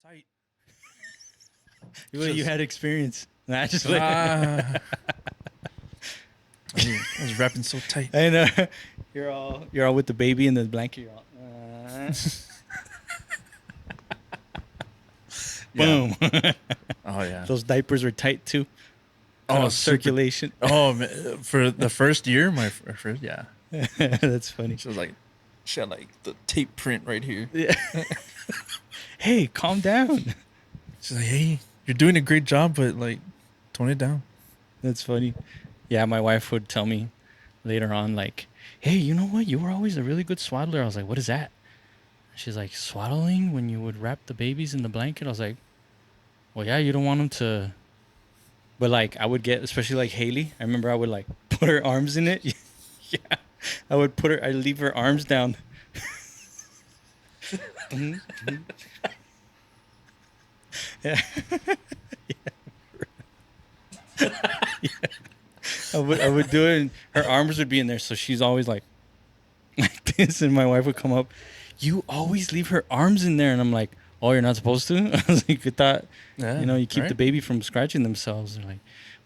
tight. You had experience. Nah, just I was wrapping so tight. I know. You're all with the baby in the blanket. You're all, boom. Oh yeah. Those diapers were tight too. Cut off circulation. Oh man, for the first year, my first, yeah. That's funny. She had like the tape print right here. Yeah. Hey, calm down. She's like, hey, you're doing a great job, but like, tone it down. That's funny. Yeah, my wife would tell me later on, like, hey, you know what? You were always a really good swaddler. I was like, what is that? She's like, swaddling when you would wrap the babies in the blanket? I was like, well, yeah, you don't want them to. But like, I would get, especially like Haley. I remember I would like put her arms in it. Yeah. I'd leave her arms down. Yeah. Yeah. I would do it, and her arms would be in there, so she's always like this, and my wife would come up. You always leave her arms in there, and I'm like, oh, you're not supposed to. I was like, I thought, you keep the baby from scratching themselves. They're like,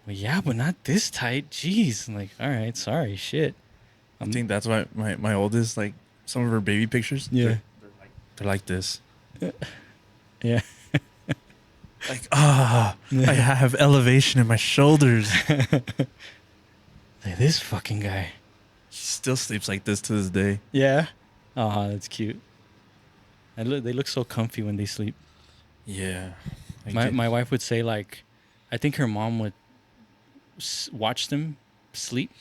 well, yeah, but not this tight. Jeez. I'm like, all right, sorry, shit. I think that's why my oldest, like some of her baby pictures, yeah, they're like this. Yeah. Like, I have elevation in my shoulders. Like, this fucking guy. He still sleeps like this to this day. Yeah. Oh, that's cute. They look so comfy when they sleep. Yeah. My wife would say, like, I think her mom would watch them sleep.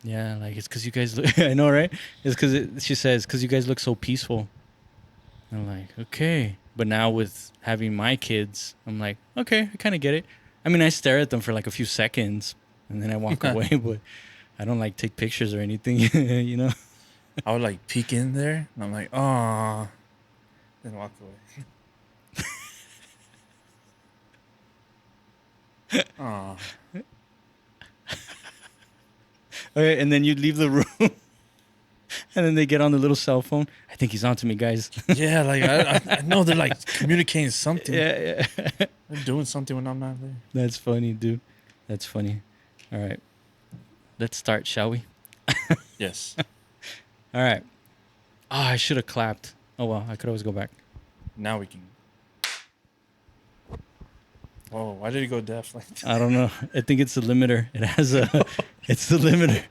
Yeah, like, it's because you guys look, I know, right? It's because she says, because you guys look so peaceful. I'm like, okay. But now with having my kids, I'm like, okay, I kind of get it. I mean, I stare at them for like a few seconds and then I walk away, but I don't like take pictures or anything, you know? I would like peek in there and I'm like, oh, then walk away. Oh. Okay, and then you'd leave the room and then they get on the little cell phone. I think he's on to me, guys. Yeah, like I know they're like communicating something. Yeah. They're doing something when I'm not there. That's funny, dude. That's funny. All right. Let's start, shall we? Yes. All right. Oh, I should have clapped. Oh, well, I could always go back. Now we can. Oh, why did it go deaf like that? I don't know. I think it's the limiter. It has a... It's the limiter.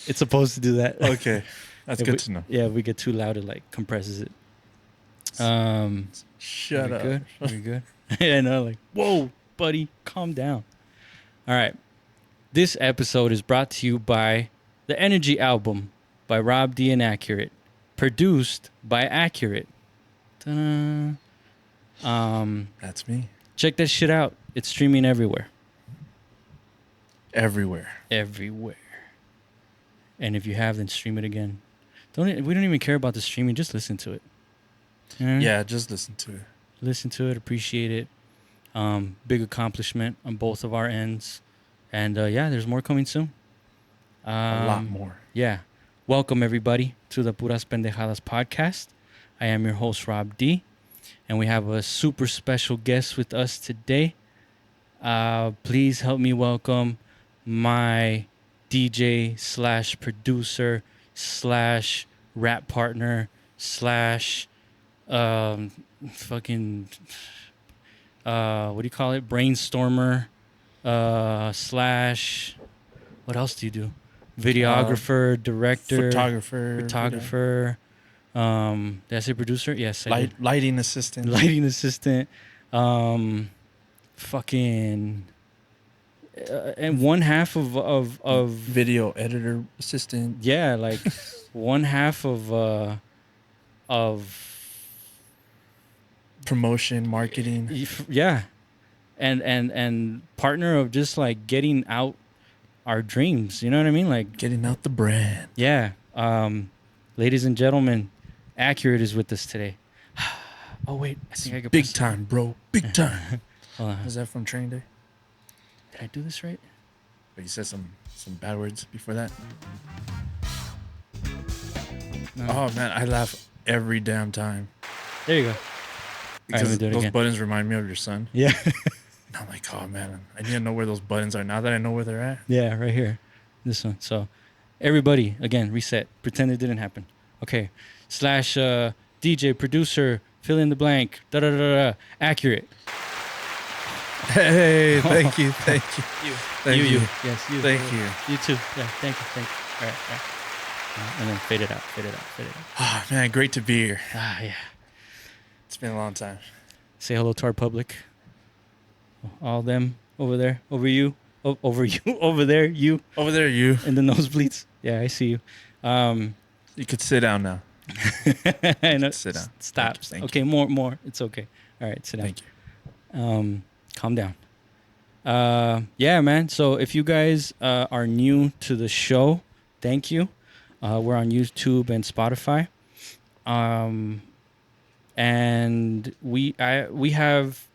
It's supposed to do that. Okay. That's good to know. Yeah, if we get too loud, it like compresses it. Shut up. Good? Are we good? Yeah, I know. Like, whoa, buddy, calm down. All right. This episode is brought to you by the Energy Album by Rob D and Ackurett, produced by Ackurett. Ta-da. That's me. Check that shit out. It's streaming everywhere. Everywhere. And if you have, then stream it again. We don't even care about the streaming. Just listen to it. Yeah, just listen to it. Listen to it. Appreciate it. Big accomplishment on both of our ends. And yeah, there's more coming soon. A lot more. Yeah. Welcome, everybody, to the Puras Pendejadas podcast. I am your host, Rob D. And we have a super special guest with us today. Please help me welcome my DJ / producer / rap partner / fucking what do you call it? Brainstormer / what else do you do? Videographer, director, photographer. Did I say producer? Yes, I did. Lighting assistant. Fucking and one half of video editor assistant. Yeah, like one half of promotion, marketing. Yeah. And partner of just like getting out our dreams, you know what I mean? Like getting out the brand. Yeah. Ladies and gentlemen, Ackurett is with us today. Oh wait, I think I could big time, bro. Big time. Was that from Training Day? Did I do this right? But you said some bad words before that. No. Oh man, I laugh every damn time. There you go. All right, let me because do it those again. buttons remind me of your son. Yeah. And I'm like, oh man, I need to know where those buttons are now that I know where they're at. Yeah, right here. This one. So, everybody, again, reset. Pretend it didn't happen. Okay. Slash DJ, producer, fill in the blank. Da da da da. Accurate. Hey, thank you, thank you, You. thank you, Yes, you. thank you. You too. Yeah, thank you. Thank you. All right, all right. And then fade it out, fade it out, fade it out. Ah, man, great to be here. Ah, yeah. It's been a long time. Say hello to our public. All them over there, over you, over you, over there, you, Over there, you. in the nosebleeds. Yeah, I see you. You could sit down now. I know. Sit down. Stop. Thank you. Okay, more. It's okay. All right, sit down. Thank you. Calm down. Yeah, man. So if you guys are new to the show, thank you. We're on YouTube and Spotify. And we have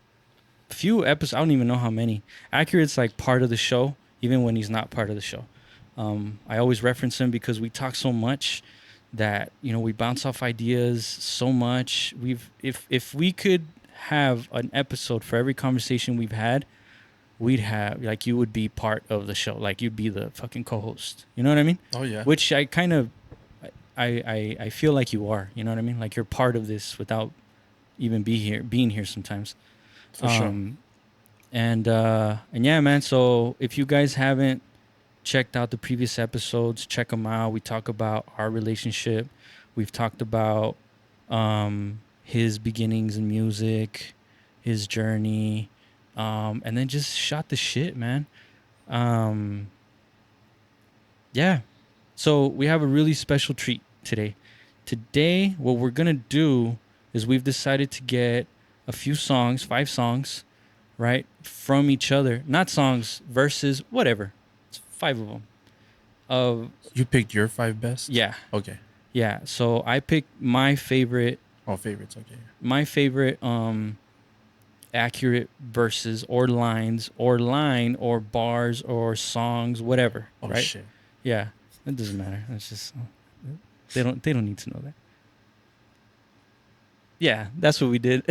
a few episodes. I don't even know how many. Accurat's like part of the show, even when he's not part of the show. I always reference him because we talk so much that we bounce off ideas so much. If we could have an episode for every conversation we've had, we'd have like you would be part of the show, like you'd be the fucking co-host. You know what I mean? Oh yeah. Which I kind of I feel like you are. You know what I mean? Like you're part of this without even being here sometimes. For sure. And yeah, man. So if you guys haven't checked out the previous episodes, check them out. We talk about our relationship. We've talked about his beginnings in music, his journey, and then just shot the shit, man. Yeah. So we have a really special treat today. Today, what we're gonna do is we've decided to get a few songs, 5 songs, right, from each other. Not songs, verses, whatever. It's 5 of them. You picked your 5 best? Yeah. Okay. Yeah. So I picked my favorite. Oh, favorites. Okay. My favorite accurate verses or lines or line or bars or songs, whatever. Oh right? shit. Yeah. It doesn't matter. It's just they don't need to know that. Yeah, that's what we did.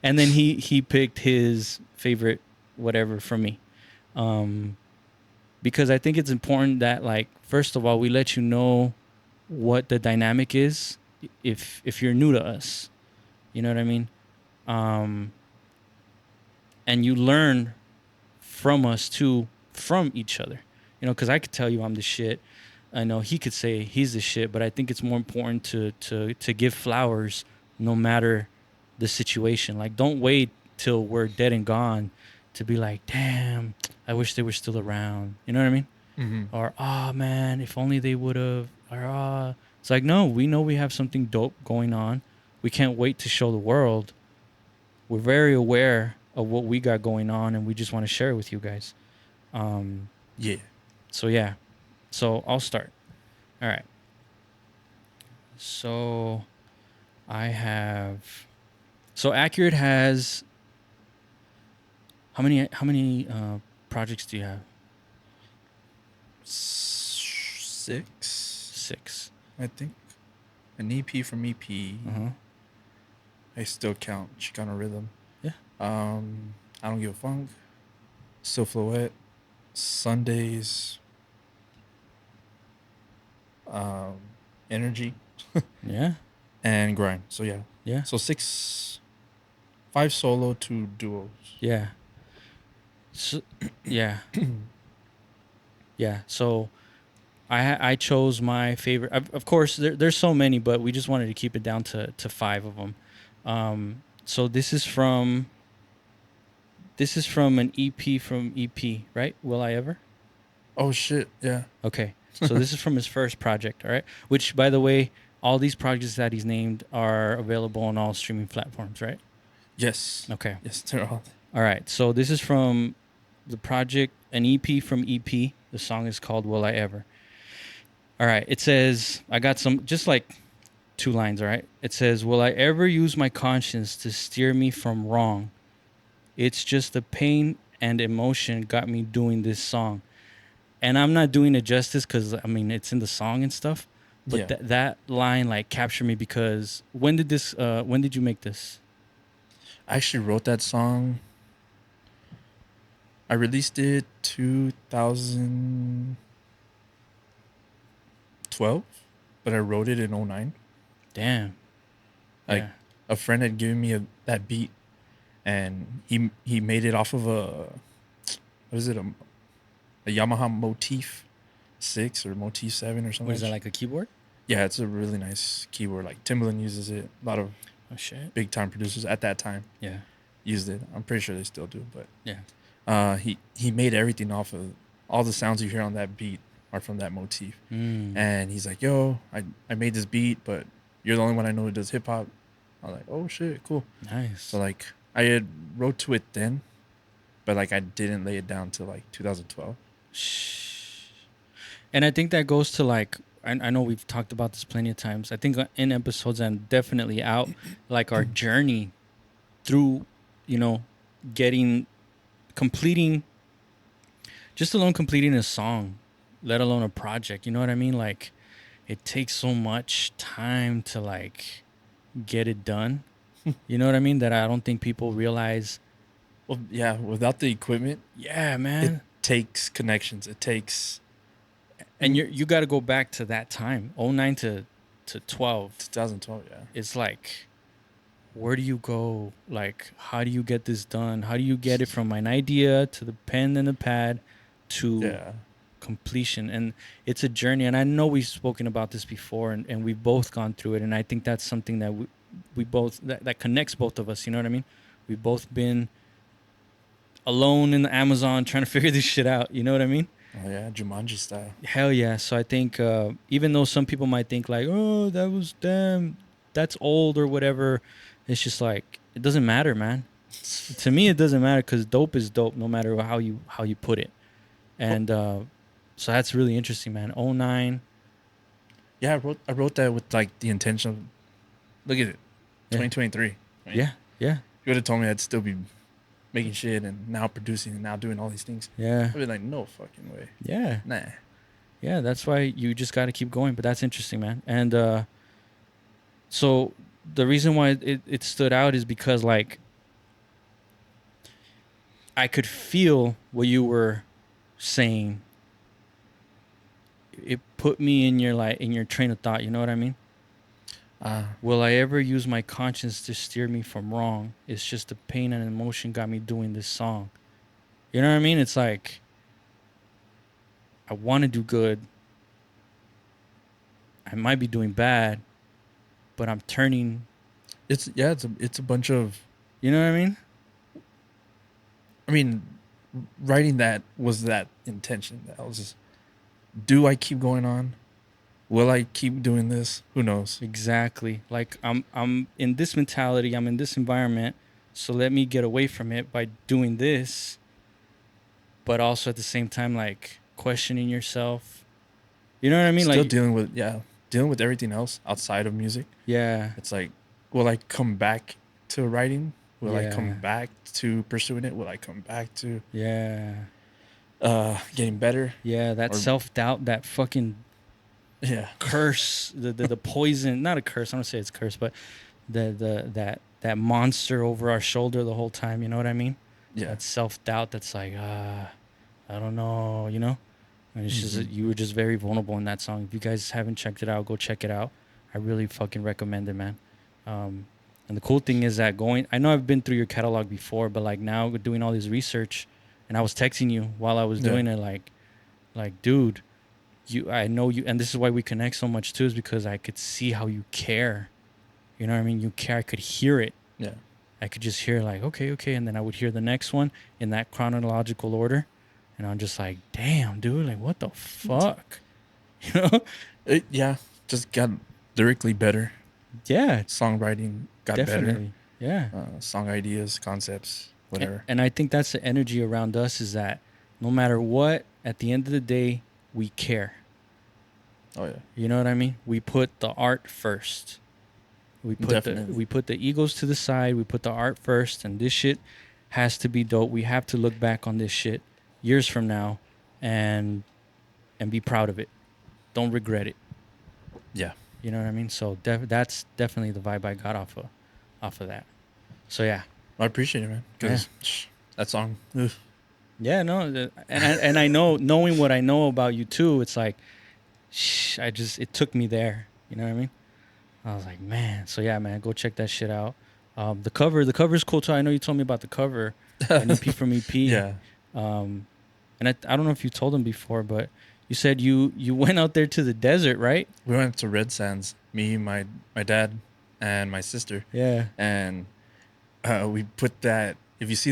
And then he picked his favorite whatever from me. Because I think it's important that, like, first of all, we let you know what the dynamic is if you're new to us. You know what I mean? And you learn from us too, from each other. Because I could tell you I'm the shit. I know he could say he's the shit, but I think it's more important to give flowers no matter the situation. Like, don't wait till we're dead and gone to be like, damn, I wish they were still around. You know what I mean? Mm-hmm. Or, oh man, if only they would have. Or, it's like, no, we know we have something dope going on. We can't wait to show the world. We're very aware of what we got going on, and we just want to share it with you guys. Yeah. So yeah. So I'll start. All right. So I have. So Ackurett has. How many projects do you have? 6, 6. I think. An EP from EP. Uh-huh. I still count Chicano Rhythm. Yeah. I Don't Give a Funk. Silhouette. Sundays. Energy. Yeah. And Grind. So yeah. Yeah. So 5 solo, 2 duos. Yeah. So, yeah. Yeah. So I chose my favorite. Of course, there's so many, but we just wanted to keep it down to 5 of them. So this is from an EP from EP, right? Will I Ever? Oh shit! Yeah. Okay. So this is from his first project, all right? Which, by the way, all these projects that he's named are available on all streaming platforms, right? Yes. Okay. Yes, they're all. All right. So this is from the project, an EP from EP. The song is called Will I Ever? All right. It says, I got some, just like 2 lines, all right? It says, will I ever use my conscience to steer me from wrong? It's just the pain and emotion got me doing this song. And I'm not doing it justice because, I mean, it's in the song and stuff. But Yeah. that line, like, captured me because when did you make this? I actually wrote that song. I released it 2012, but I wrote it in '09. Damn. Like Yeah. a friend had given me that beat, and he made it off of what is it a Yamaha Motif 6 or Motif 7 or What something. is that, like a keyboard? Yeah, it's a really nice keyboard. Like Timbaland uses it. A lot of Oh shit. big time producers at that time Yeah. used it. I'm pretty sure they still do. But Yeah. he made everything off of all the sounds you hear on that beat are from that motif. Mm. And he's like, "Yo, I made this beat, but you're the only one I know who does hip hop." I was like, "Oh shit, cool." So Nice. like I had wrote to it then, but like I didn't lay it down till like 2012. Shh. And I think that goes to like I know we've talked about this plenty of times. I think in episodes and definitely out like our journey through, you know, getting completing just alone completing a song, let alone a project. You know what I mean? Like it takes so much time to like get it done. You know what I mean? That I don't think people realize. Well, yeah, without the equipment, Yeah, it man. takes connections. It takes And you got to go back to that time, '09 to 12. 2012. Yeah, It's like, where do you go? Like, how do you get this done? How do you get it from an idea to the pen and the pad to yeah. completion? And it's a journey. And I know we've spoken about this before, and we've both gone through it. And I think that's something that we both that connects both of us. You know what I mean? We've both been alone in the Amazon trying to figure this shit out. You know what I mean? Oh yeah, Jumanji style. Hell yeah. So I think even though some people might think like, oh, that was damn, that's old or whatever, it's just like it doesn't matter, man. To me, it doesn't matter because dope is dope, no matter how you put it. Oh, And so that's really interesting, man. '09, yeah, I wrote that with like the intention of, look at it, yeah, 2023. Right? yeah, yeah, You would have told me I'd still be making shit and now producing and now doing all these things. yeah, I'd be like, no fucking way. yeah, Nah. yeah. That's why you just got to keep going. But that's interesting, man. And so the reason why it stood out is because like I could feel what you were saying. It put me in your like in your train of thought. You know what I mean? Uh, Will I ever use my conscience to steer me from wrong? It's just the pain and emotion got me doing this song. You know what I mean? It's like I want to do good. I might be doing bad, but I'm turning. it's a bunch of. You know what I mean? I mean, writing that was that intention. That was just, do I keep going on? Will I keep doing this? Who knows? Exactly. Like I'm in this mentality. I'm in this environment. So let me get away from it by doing this, but also at the same time like questioning yourself. You know what I mean? Still Like dealing with everything else outside of music. yeah, It's like, will I come back to writing? Will I come yeah, back to pursuing it? Will I come back to yeah, getting better? yeah. That Or self doubt, that fucking yeah, curse, the poison. Not a curse. I don't say it's curse, but that monster over our shoulder the whole time. You know what I mean? yeah. That self doubt. That's like I don't know. You know. And it's just Hmm. you were just very vulnerable in that song. If you guys haven't checked it out, go check it out. I really fucking recommend it, man. And the cool thing is that I know I've been through your catalog before, but like now doing all this research, and I was texting you while I was Yeah, doing it, like, dude, I know you, and this is why we connect so much too, is because I could see how you care. You know what I mean? You care. I could hear it. yeah. I could just hear like, okay, okay, and then I would hear the next one in that chronological order, and I'm just like, damn, dude, like what the fuck, you know? Yeah, just got lyrically better. Yeah, Songwriting got better. definitely, yeah. Song ideas, concepts, whatever. And I think that's the energy around us is that no matter what, at the end of the day, we care. Oh yeah, You know what I mean? We put the art first. definitely. We put the egos to the side. We put the art first, and this shit has to be dope. We have to look back on this shit years from now, and be proud of it. Don't regret it. Yeah. You know what I mean? So that's definitely the vibe I got off of that. So yeah, I appreciate it, man. Because that song, ugh. Yeah, no, and I know, knowing what I know about you too, it's like, it took me there. You know what I mean? I was like, man. So yeah, man, go check that shit out. The cover's cool too. I know you told me about the cover, an EP from EP. Yeah, Um, and I don't know if you told him before, but you said you went out there to the desert, right? we went to Red Sands. Me, my dad, and my sister, Yeah, and we put that. If you see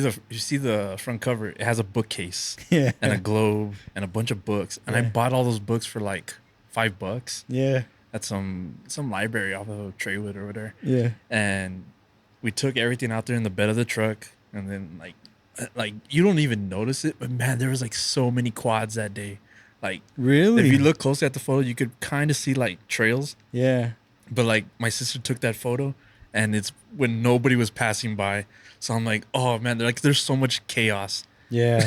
the front cover, it has a bookcase yeah, and a globe and a bunch of books. And I yeah, bought all those books for like $5 yeah, at some library off of Traywood or whatever. yeah. And we took everything out there in the bed of the truck, and then like you don't even notice it, but man, there was like so many quads that day. Like if you Really? look closely at the photo, you could kind of see like trails, Yeah. but like my sister took that photo, and it's when nobody was passing by. So I'm like, oh man, there's so much chaos Yeah.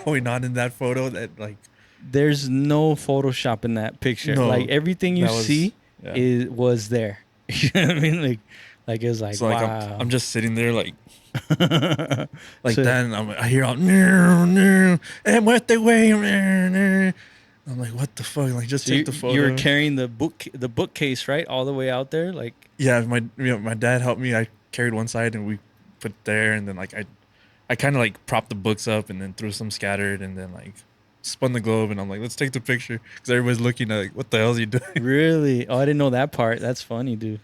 going on in that photo that like There's no Photoshop in that picture. Like no, everything you that was see yeah. was there. You know what I mean? Like it was like, So like I'm wow. just sitting there like So that, and I hear all no no and what the way I'm like, what the fuck? Like, just so take the you were photo. carrying the bookcase, right, all the way out there, like. Yeah, my dad helped me. I carried one side, and we put it there, and then like I kind of like propped the books up, and then threw some scattered, and then like spun the globe, and I'm like, let's take the picture because everybody's looking at like, what the hell is he doing? Really? Oh, I didn't know that part. That's funny, dude.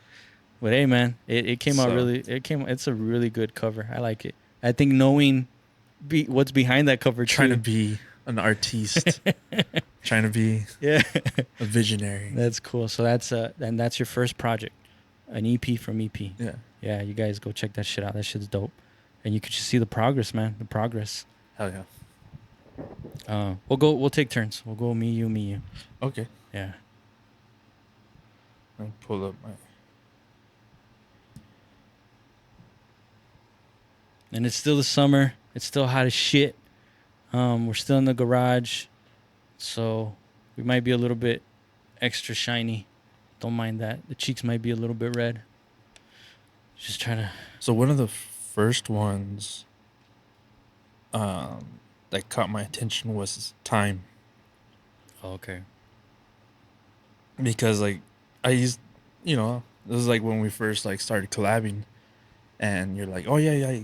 But hey, man, it came out So really. It's a really good cover. I like it. I think knowing what's behind that cover trying to too. be an artiste, trying to be Yeah, a visionary. that's cool. So that's your first project, an EP from EP. Yeah, Yeah, you guys go check that shit out. That shit's dope, and you could just see the progress, man. The progress. hell yeah. We'll take turns. We'll go me you. Okay, Yeah. I'll pull up my. And it's still the summer. It's still hot as shit. We're still in the garage, so we might be a little bit extra shiny. Don't mind that. The cheeks might be a little bit red. Just trying to. So one of the first ones, that caught my attention was Time. Oh, okay. Because like I used, this is like when we first like started collabing, and you're like, oh yeah,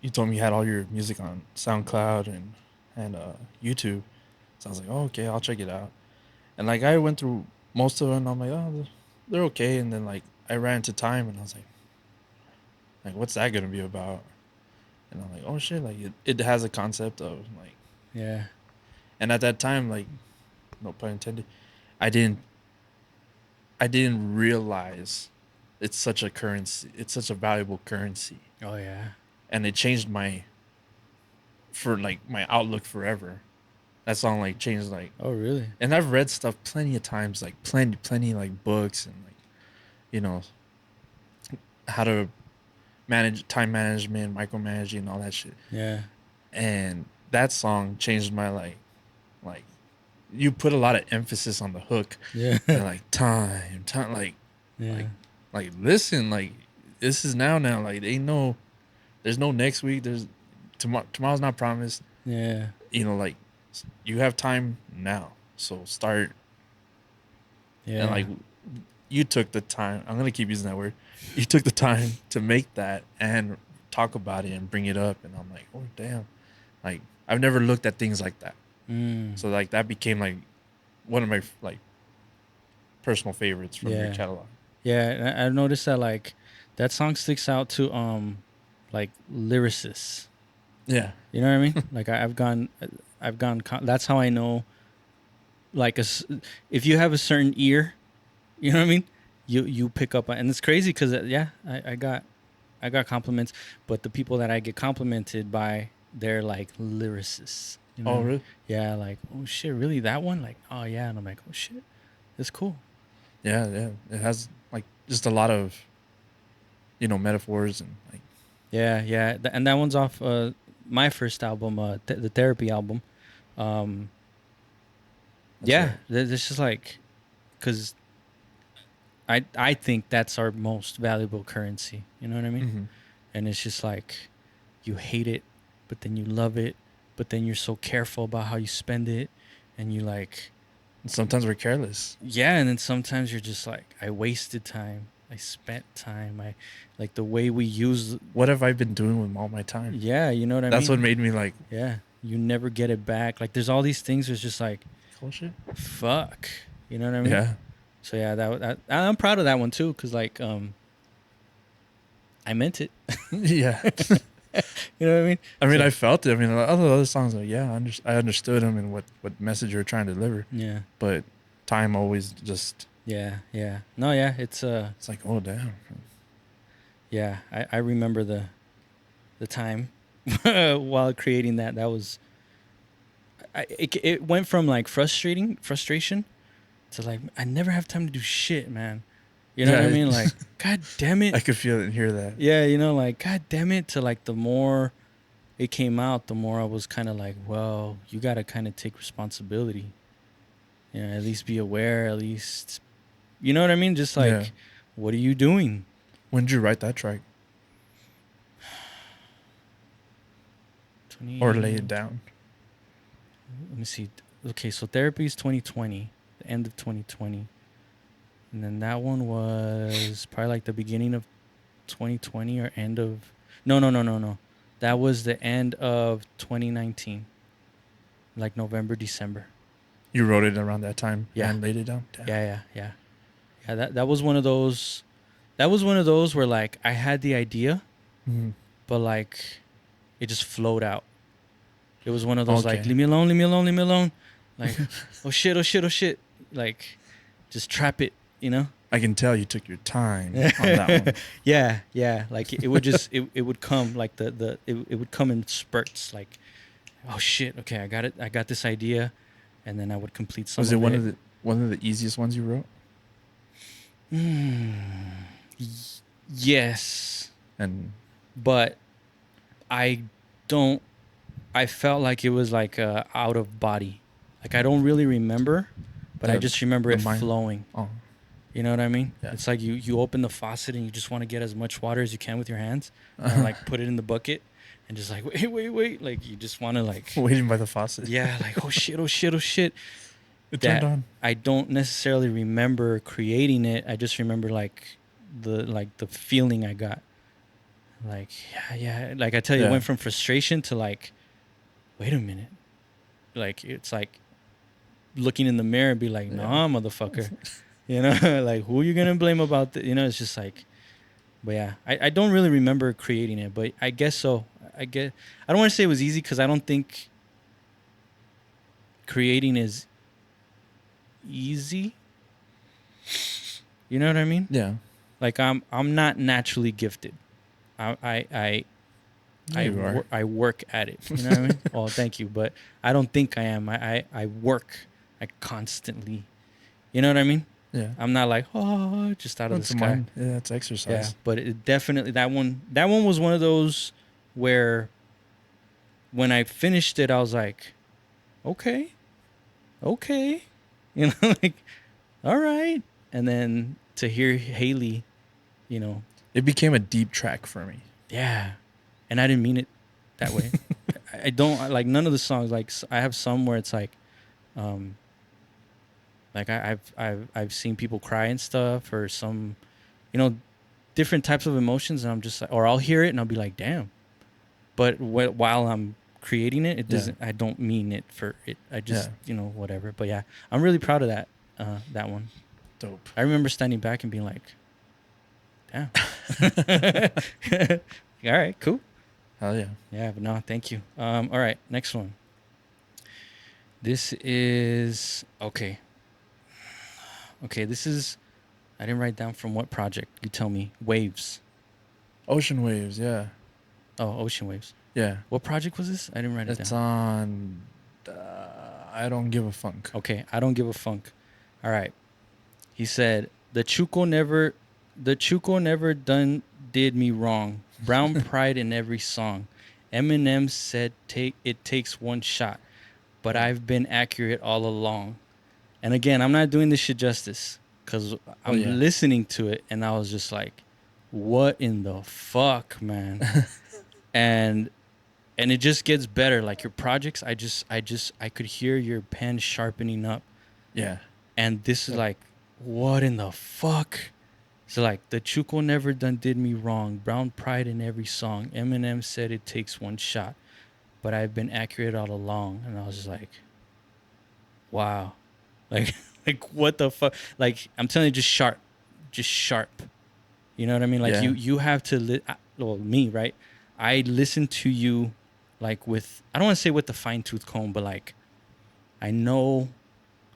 you told me you had all your music on SoundCloud and YouTube, so I was like, oh okay, I'll check it out, and like I went through most of them, and I'm like, oh, they're okay, and then like I ran into Time, and I was like what's that gonna be about, and I'm like, oh shit, like it has a concept of like, Yeah. and at that time, like, no pun intended, I didn't I didn't realize it's such a currency. It's such a valuable currency, Oh yeah. and it changed my outlook forever. That song like changed like, Oh really? and I've read stuff plenty of times, like plenty like books and like, you know how to manage time management, micromanaging, all that shit. Yeah. And that song changed my like you put a lot of emphasis on the hook Yeah. and like time Yeah. like listen, like this is now like there's no next week, there's tomorrow's not promised, Yeah. like you have time now, so start. Yeah. And like you took the time, I'm gonna keep using that word, you took the time to make that and talk about it and bring it up, and I'm like, oh damn, like I've never looked at things like that. Mm. So like that became like one of my like personal favorites from your Yeah. catalog. Yeah. And I've noticed that like that song sticks out to like lyricists. Yeah. You know what I mean? Like that's how I know. Like if you have a certain ear, you know what I mean. You pick up on, and it's crazy because I got compliments, but the people that I get complimented by, they're like lyricists. You know? Oh really? Yeah, like, oh shit, really, that one? Like, oh yeah, and I'm like, oh shit, that's cool. Yeah. It has like just a lot of metaphors and like. Yeah. And that one's off my first album, the Therapy album. Yeah, right. this is like, because I think that's our most valuable currency. You know what I mean? Mm-hmm. And it's just like, you hate it, but then you love it, but then you're so careful about how you spend it, and you like, Sometimes we're careless. yeah, and then sometimes you're just like, I wasted time, I spent time, I like the way we use, What have I been doing with all my time? yeah, you know what I That's what mean? made me like, Yeah, you never get it back. Like there's all these things. It's just like, bullshit. fuck, you know what I mean? Yeah. So yeah, that I'm proud of that one too, cause like I meant it. Yeah. You know what I mean? I mean, So I felt it. I mean, other songs, like, yeah, I understood them and what message you're trying to deliver. yeah, But time always just, yeah. No, yeah, it's like, oh, damn. yeah. I remember the time while creating that. That was it went from like frustration to like I never have time to do shit, man. You know what I Yeah. mean? Like, god damn it. I could feel it and hear that. Yeah, you know, like god damn it. To like the more it came out, the more I was kind of like, well, you got to kind of take responsibility. You know, at least be aware. At least, you know what I mean? Just Yeah. like, what are you doing? When did you write that track 20, or lay it down? let me see. Okay, so therapy is 2020, the end of 2020. And then that one was probably like the beginning of 2020 or end of. No. That was the end of 2019, like November, December. You wrote it around that time Yeah. and laid it down? Damn. Yeah. That was one of those. That was one of those where like I had the idea, Mhm. but like it just flowed out. It was one of those like Okay. leave me alone, leave me alone, leave me alone. Like oh shit. Like just trap it, you know? I can tell you took your time on that one. Yeah. Like it would just it would come like it would come in spurts. Like oh shit, okay, I got it. I got this idea, and then I would complete some. Was it of one of the easiest ones you wrote? Yes, And but I don't. I felt like it was like out of body. Like I don't really remember, but I just remember the it mind- flowing. Oh, You know what I mean? Yeah. It's like you open the faucet and you just want to get as much water as you can with your hands, and like put it in the bucket, and just like wait, like you just want to like waiting by the faucet. yeah, like oh shit. It turned on. I don't necessarily remember creating it. I just remember like the feeling I got. Like yeah. Like I tell you, it Yeah. went from frustration to like, wait a minute. Like it's like looking in the mirror and be like, nah, motherfucker. You know, like who are you gonna blame about that? You know, it's just like, but yeah, I don't really remember creating it, but I guess so. I don't want to say it was easy because I don't think creating is easy. You know what I mean? Yeah. Like I'm not naturally gifted. I You are. I work at it. You know what I mean? Well, thank you, but I don't think I am. I work. I constantly. You know what I mean? Yeah. I'm not like just out of That's the sky. mind. Yeah, it's exercise. Yeah, but it definitely that one was one of those where when I finished it, I was like, okay, you know, like all right, and then to hear Haley, you know, It became a deep track for me. yeah, and I didn't mean it that way. I don't like none of the songs. Like I have some where it's like I've seen people cry and stuff, or some, you know, different types of emotions, and I'm just like, or I'll hear it and I'll be like, damn. But while I'm creating it, it doesn't. I don't mean it for it. I just you know whatever. But yeah, I'm really proud of that one. Dope. I remember standing back and being like, damn. All right, cool. Hell yeah. Yeah, but no, thank you. All right, next one. This is okay. Okay, this is. I didn't write down from what project. You tell me. Waves. Ocean Waves. Yeah. Oh, Ocean Waves. Yeah. What project was this? I didn't write it It's down. on. I don't give a funk. Okay, I don't give a funk. All right. He said the Chuco never did me wrong. Brown pride in every song. Eminem said it takes one shot, but I've been accurate all along. And again, I'm not doing this shit justice because I'm listening to it and I was just like, what in the fuck, man? and it just gets better. Like your projects, I could hear your pen sharpening up, Yeah. and this is Yep. like, what in the fuck? So like the Chuco never done did me wrong. Brown pride in every song. Eminem said it takes one shot, but I've been accurate all along. And I was just like, wow, like like what the fuck? Like I'm telling you, just sharp. You know what I mean? Like Yeah. you have to well, me, right? I listen to you like with, I don't want to say with the fine tooth comb, but like I know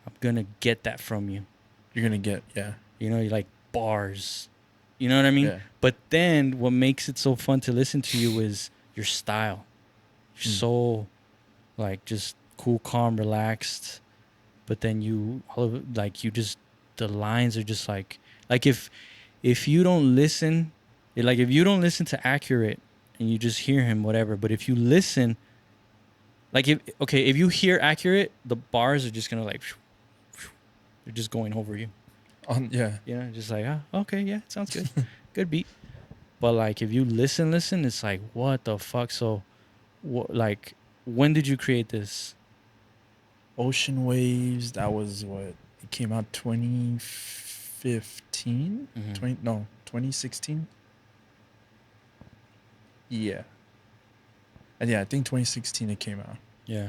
I'm gonna get that from you. You're gonna get. Yeah. You know, like bars. You know what I mean? Yeah. But then what makes it so fun to listen to you is your style. You're Mm. so like just cool, calm, relaxed. But then you all of it, like you just, the lines are just like if you don't listen, like if you don't listen to Ackurett and you just hear him, whatever. But if you listen, like if okay, if you hear Ackurett, the bars are just gonna like they're just going over you. Yeah. You know, just like okay, yeah, sounds good, good beat. But like if you listen, it's like what the fuck. So, like when did you create this? Ocean Waves. That was what it came out 2015. Mm-hmm. 20 no 2016. Yeah. And yeah, I think 2016 it came out. Yeah.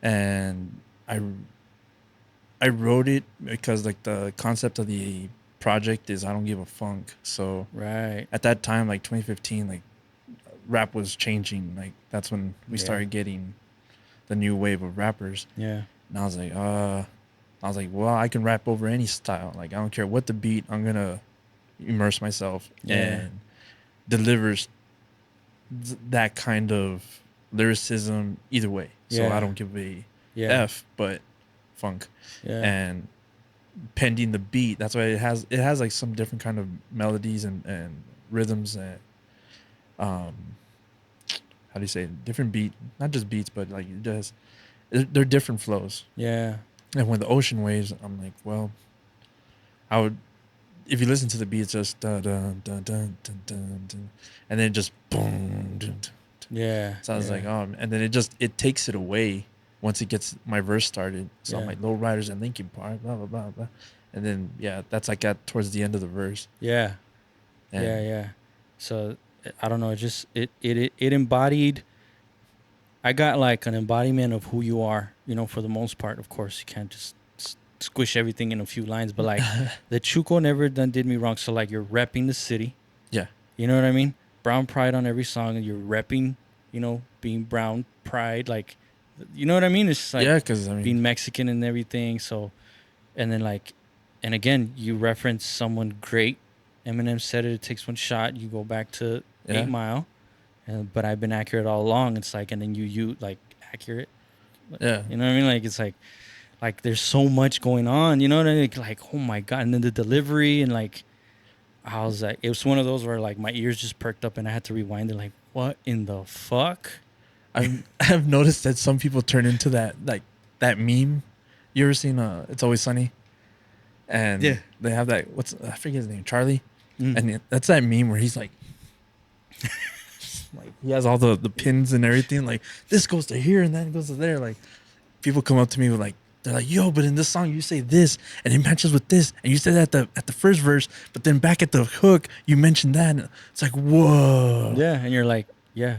And I wrote it because like the concept of the project is I don't give a funk. So Right. at that time, like 2015, like rap was changing. Like that's when we Yeah. started getting the new wave of rappers. Yeah. And I was like, well, I can rap over any style. Like I don't care what the beat, I'm gonna immerse myself Yeah. and delivers that kind of lyricism either way. So I Yeah. don't give a Yeah. F, but funk. Yeah. And pending the beat, that's why it has like some different kind of melodies and rhythms and um how do you say it? Different beat, not just beats, but like it just they're different flows. Yeah. And when the ocean waves, I'm like, well, I would, if you listen to the beats, just dun, dun, dun, dun, dun, dun, dun, and then just boom, dun, dun. Yeah. So I was like, Yeah. oh, and then it takes it away once it gets my verse started. So I'm Yeah. like, low riders and Linkin Park, blah blah blah blah, and then yeah, that's like at towards the end of the verse, Yeah. Yeah. and Yeah. So I don't know. It just it embodied. I got like an embodiment of who you are. You know, for the most part. Of course, you can't just squish everything in a few lines. But like the Chuco never done did me wrong. So like you're repping the city. yeah, You know what I mean? Brown pride on every song, and you're repping. You know, being brown pride. Like, you know what I mean? It's just like yeah, because I mean, being Mexican and everything. So, and then like, and again, you reference someone great. Eminem said it. It takes one shot. You go back to Eight yeah, Mile, but I've been accurate all along. It's like, and then you like accurate. yeah, You know what I mean? Like it's like there's so much going on. You know what I mean? Like oh my god, and then the delivery and like I was like, it was one of those where like my ears just perked up and I had to rewind it. Like what in the fuck? I've noticed that some people turn into that like that meme. You ever seen It's Always Sunny? Yeah. And they have that, what's, I forget his name, Charlie, Mm. and that's that meme where he's like he has all the pins and everything. Like this goes to here and then it goes to there. Like people come up to me with like they're like, yo, but in this song you say this and it matches with this, and you said that at the first verse, but then back at the hook you mentioned that. And it's like whoa, Yeah, and you're like, yeah,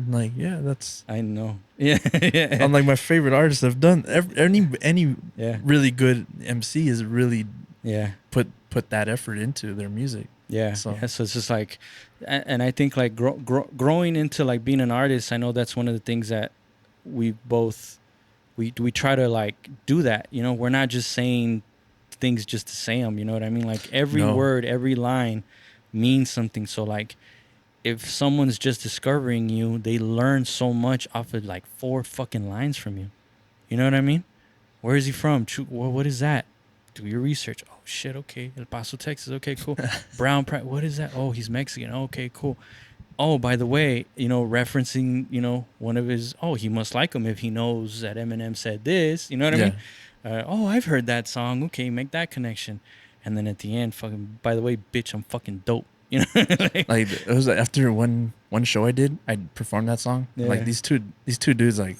like yeah, that's I know. Yeah, yeah, unlike my favorite artists have done. Any yeah, really good MC is really yeah, put that effort into their music. yeah, So yeah. So it's just like, and I think like growing into like being an artist, I know that's one of the things that we both we try to like do that. You know, we're not just saying things just to say them. You know what I mean? Like every no, word, every line means something. So like if someone's just discovering you, they learn so much off of like 4 fucking lines from you. You know what I mean? Where is he from? What is that? Do your research. Oh shit. Okay, El Paso, Texas. Okay, cool. Brown Pride. What is that? Oh, he's Mexican. Okay, cool. Oh, by the way, you know, referencing, you know, one of his. Oh, he must like him if he knows that Eminem said this. You know what I yeah. mean? Oh, I've heard that song. Okay, make that connection. And then at the end, fucking. By the way, bitch, I'm fucking dope. You know, like, Like it was after one one show I did, I performed that song. And like Yeah. these two dudes, like,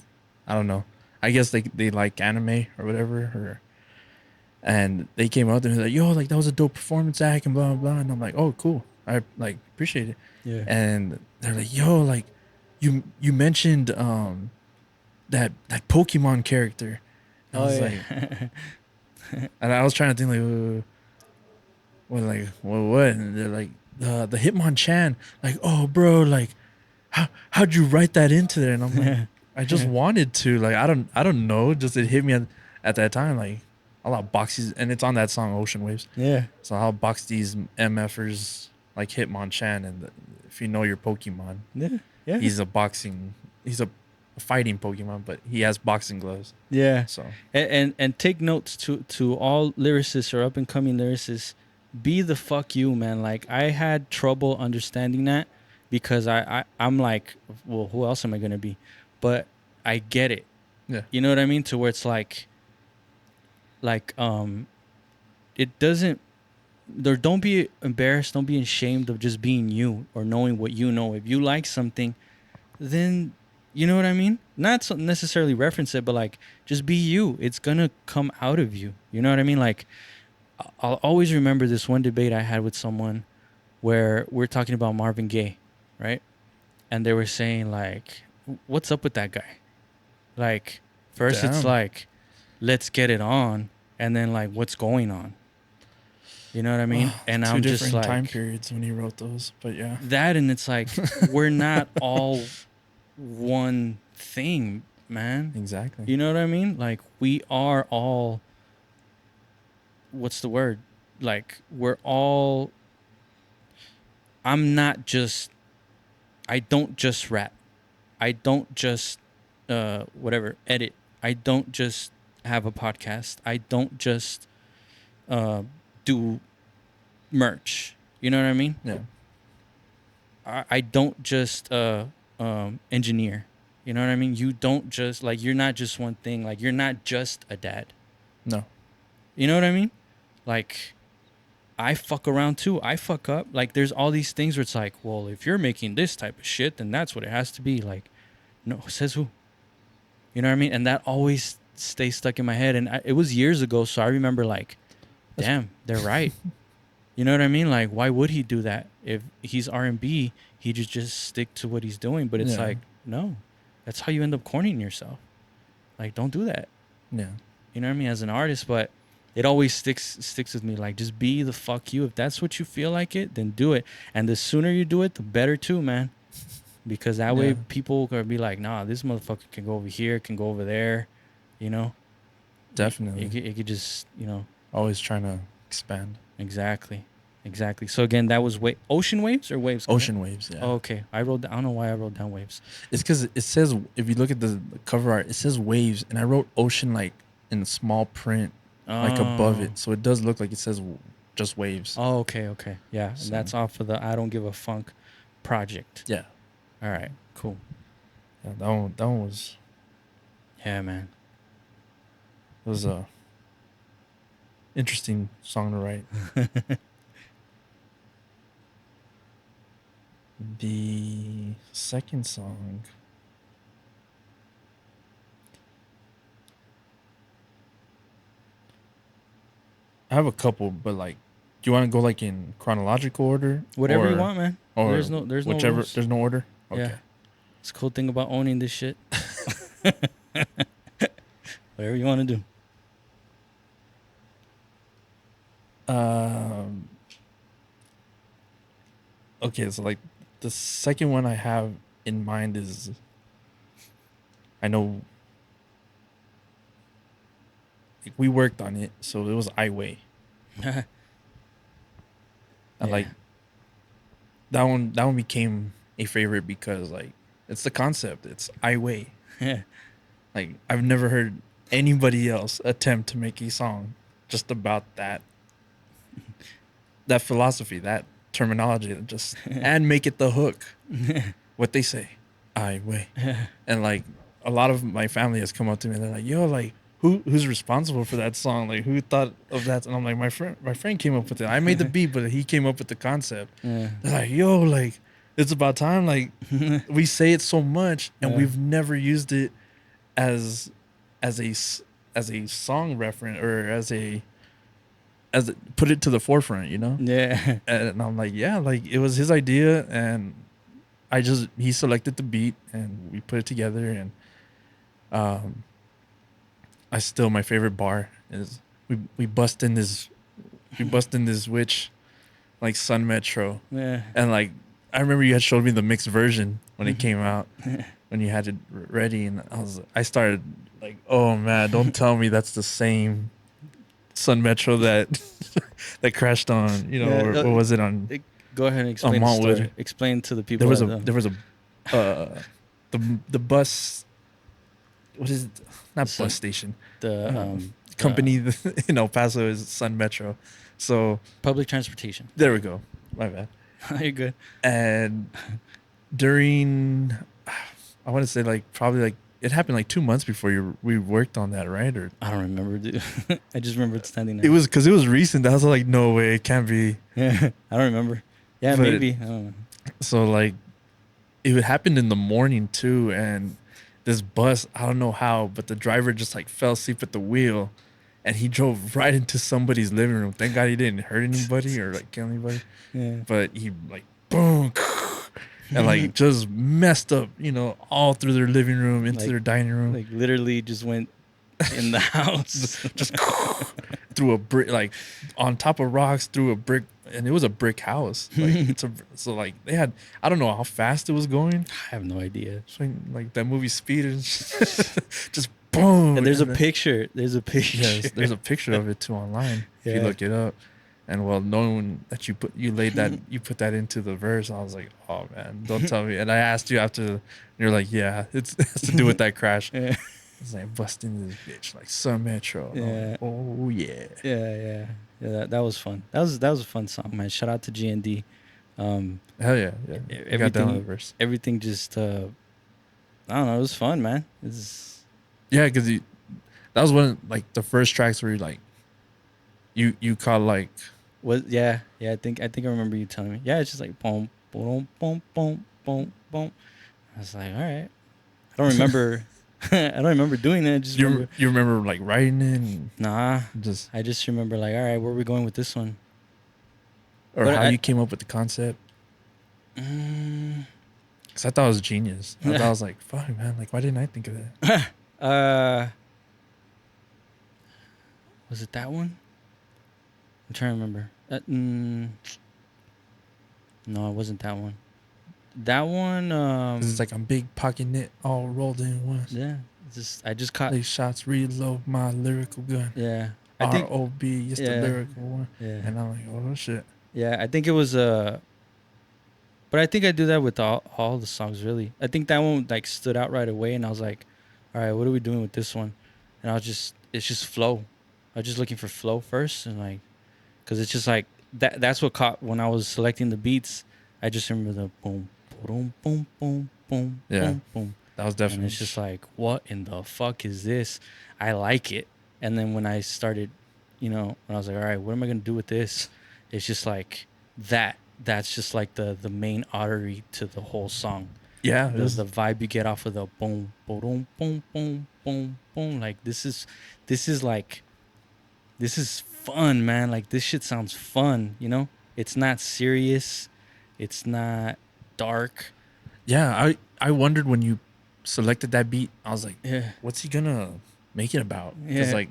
I don't know. I guess they like anime or whatever, and they came out there and like, yo, like that was a dope performance act and blah blah blah. And I'm like, oh cool. I like appreciate it. Yeah. And they're like, yo, like you mentioned that Pokemon character. And I Oh was yeah. like, and I was trying to think like what? And they're like the Hitmonchan. Like, oh bro, like how'd you write that into there? And I'm like, I just wanted to. Like, I don't know. Just it hit me at that time. Like, I'll outbox these, and it's on that song Ocean Waves. Yeah. So I'll box these MFers like Hitmonchan, and if you know your Pokemon, Yeah. Yeah. he's a fighting Pokemon, but he has boxing gloves. Yeah. So And take notes to all lyricists or up and coming lyricists. Be the fuck you, man. Like I had trouble understanding that because I'm like, well, who else am I gonna be? But I get it. yeah, You know what I mean? To where it's like it doesn't. There, don't be embarrassed. Don't be ashamed of just being you or knowing what you know. If you like something, then you know what I mean. Not necessarily reference it, but like just be you. It's gonna come out of you. You know what I mean? Like I'll always remember this one debate I had with someone where we're talking about Marvin Gaye, right? And they were saying like, "What's up with that guy?" Like, first it's damn. like, "Let's get it on," and then like, "What's going on?" You know what I mean? And Two I'm just different time like periods when he wrote those, but yeah, that, and it's like we're not all one thing, man. exactly. You know what I mean? Like we are all, what's the word? Like we're all, I'm not just, I don't just rap. I don't just whatever, edit. I don't just have a podcast. I don't just do merch. You know what I mean? Yeah, I don't just engineer. You know what I mean? You don't just like, you're not just one thing. Like you're not just a dad. no, You know what I mean? Like I fuck around too. I fuck up. Like there's all these things where it's like, well, if you're making this type of shit, then that's what it has to be. Like, no, says who? You know what I mean? And that always stays stuck in my head. And it was years ago, so I remember like, damn, they're right. You know what I mean? Like, why would he do that? If he's R&B, he just stick to what he's doing. But it's yeah, like, no, that's how you end up cornering yourself. Like, don't do that. yeah, You know what I mean? As an artist, but it always sticks with me. Like, just be the fuck you. If that's what you feel like it, then do it. And the sooner you do it, the better too, man. Because that way yeah, people are be like, nah, this motherfucker can go over here, can go over there. You know, definitely. it could just, you know, Always trying to expand. exactly. So again, that was ocean waves or waves. Ocean waves, yeah. Oh, okay. I don't know why I wrote down waves. It's because it says, if you look at the cover art, it says waves, and I wrote ocean like in small print, like above it, so it does look like it says just waves. Oh, okay. Yeah, So- and that's off of the I Don't Give a Funk project. Yeah, All right, cool. yeah, that one was Yeah, man. a interesting song to write. The second song, I have a couple, but like, do you want to go like in chronological order? Whatever you or- want, man. Or There's no whichever. rules. There's no order. Okay. Yeah. It's a cool thing about owning this shit. Whatever you want to do. Okay, so like the second one I have in mind is, I know, like, we worked on it, so it was I Weigh. And Yeah. like that one became a favorite because like it's the concept. It's I Weigh. Yeah. Like I've never heard anybody else attempt to make a song just about that philosophy, that terminology, that just and make it the hook. What they say, I weigh. And like a lot of my family has come up to me and they're like, yo, like who's responsible for that song? Like who thought of that? And I'm like, my friend came up with it. I made the beat, but he came up with the concept. Yeah. They're like, yo, like It's about time. Like we say it so much, and Yeah. we've never used it as as a as a song reference or put it to the forefront. Yeah. And I'm like, yeah, like it was his idea, and he selected the beat, and we put it together, and um, I still my favorite bar is we bust in this witch like Sun Metro, Yeah. and like I remember you had showed me the mixed version when it came out when you had it ready, and I started like, oh man, don't tell me that's the same Sun Metro that that crashed on, Yeah. or what was it on Go ahead and explain the Montwood. story. Explain to the There people was that a don't. there was a the bus, what is it? The Not bus sun, station. the Uh, Company in El Paso is Sun Metro. So public transportation. there we go. My bad. You're good. And during, I want to say like probably like it happened like 2 months before we worked on that, right? Or I don't remember, dude. I just remember it standing it there. was because it was recent. I was like, no way, it can't be. Yeah, I don't remember. Yeah, But maybe. I don't know. so like it happened in the morning too, and this bus, I don't know how, but the driver just like fell asleep at the wheel, and he drove right into somebody's living room. Thank God he didn't hurt anybody or like kill anybody, Yeah. but he like boom, and like just messed up, all through their living room into Like, their dining room. like literally just went in the house. Just through a brick, like on top of rocks, through a brick, and it was a brick house. Like so like they had, I don't know how fast it was going. I have no idea. Like that movie Speed is just boom. And there's a then- picture. There's a picture. Yes, there's a picture of it too online if you Yeah. look it up. And well, knowing that you put that into the verse, I was like, oh man, don't tell me. And I asked you after, and you're like, yeah, it has to do with that crash. Yeah. It's like busting this bitch like Sun Metro. Yeah. Like, oh yeah. Yeah. That was fun. That was a fun song, man. Shout out to GND. Hell yeah, yeah. You got that on the verse. Everything just I don't know, it was fun, man. It's Yeah, because that was one like the first tracks where you caught like yeah, I think I remember you telling me. Yeah, it's just like boom, boom, boom, boom, boom, boom. I was like, all right. I don't remember I don't remember doing that. I just remember, you remember like writing it and nah. just I just remember like, all right, where are we going with this one? or But how I- you came up with the concept. Mm, Because I thought it was genius. I thought I was like, fuck man, like why didn't I think of that? Was it that one? I'm trying to remember. No, it wasn't that one. That one, 'Cause it's like I'm big pocket knit all rolled in once. yeah. I just caught. Take shots, reload my lyrical gun. Yeah, I think. R.O.B. It's the Yeah. lyrical one. Yeah, And I'm like, oh shit. yeah. I think it was but I think I do that with all the songs really. I think that one like stood out right away, and I was like, all right, what are we doing with this one? And it's just flow. I was just looking for flow first, and like, cause it's just like that. That's what caught when I was selecting the beats. I just remember the boom, boom, boom, boom, boom, Yeah. boom, boom. That was And definitely it's just like, what in the fuck is this? I like it. And then when I started, when I was like, all right, what am I gonna do with this? It's just like that. That's just like the main artery to the whole song. yeah. It The was, vibe you get off of the boom, boom, boom, boom, boom, boom. Like this is fun, man. Like this shit sounds fun. It's not serious. It's not dark. yeah. I wondered when you selected that beat. I was like, Yeah. what's he gonna make it about? Because Yeah. like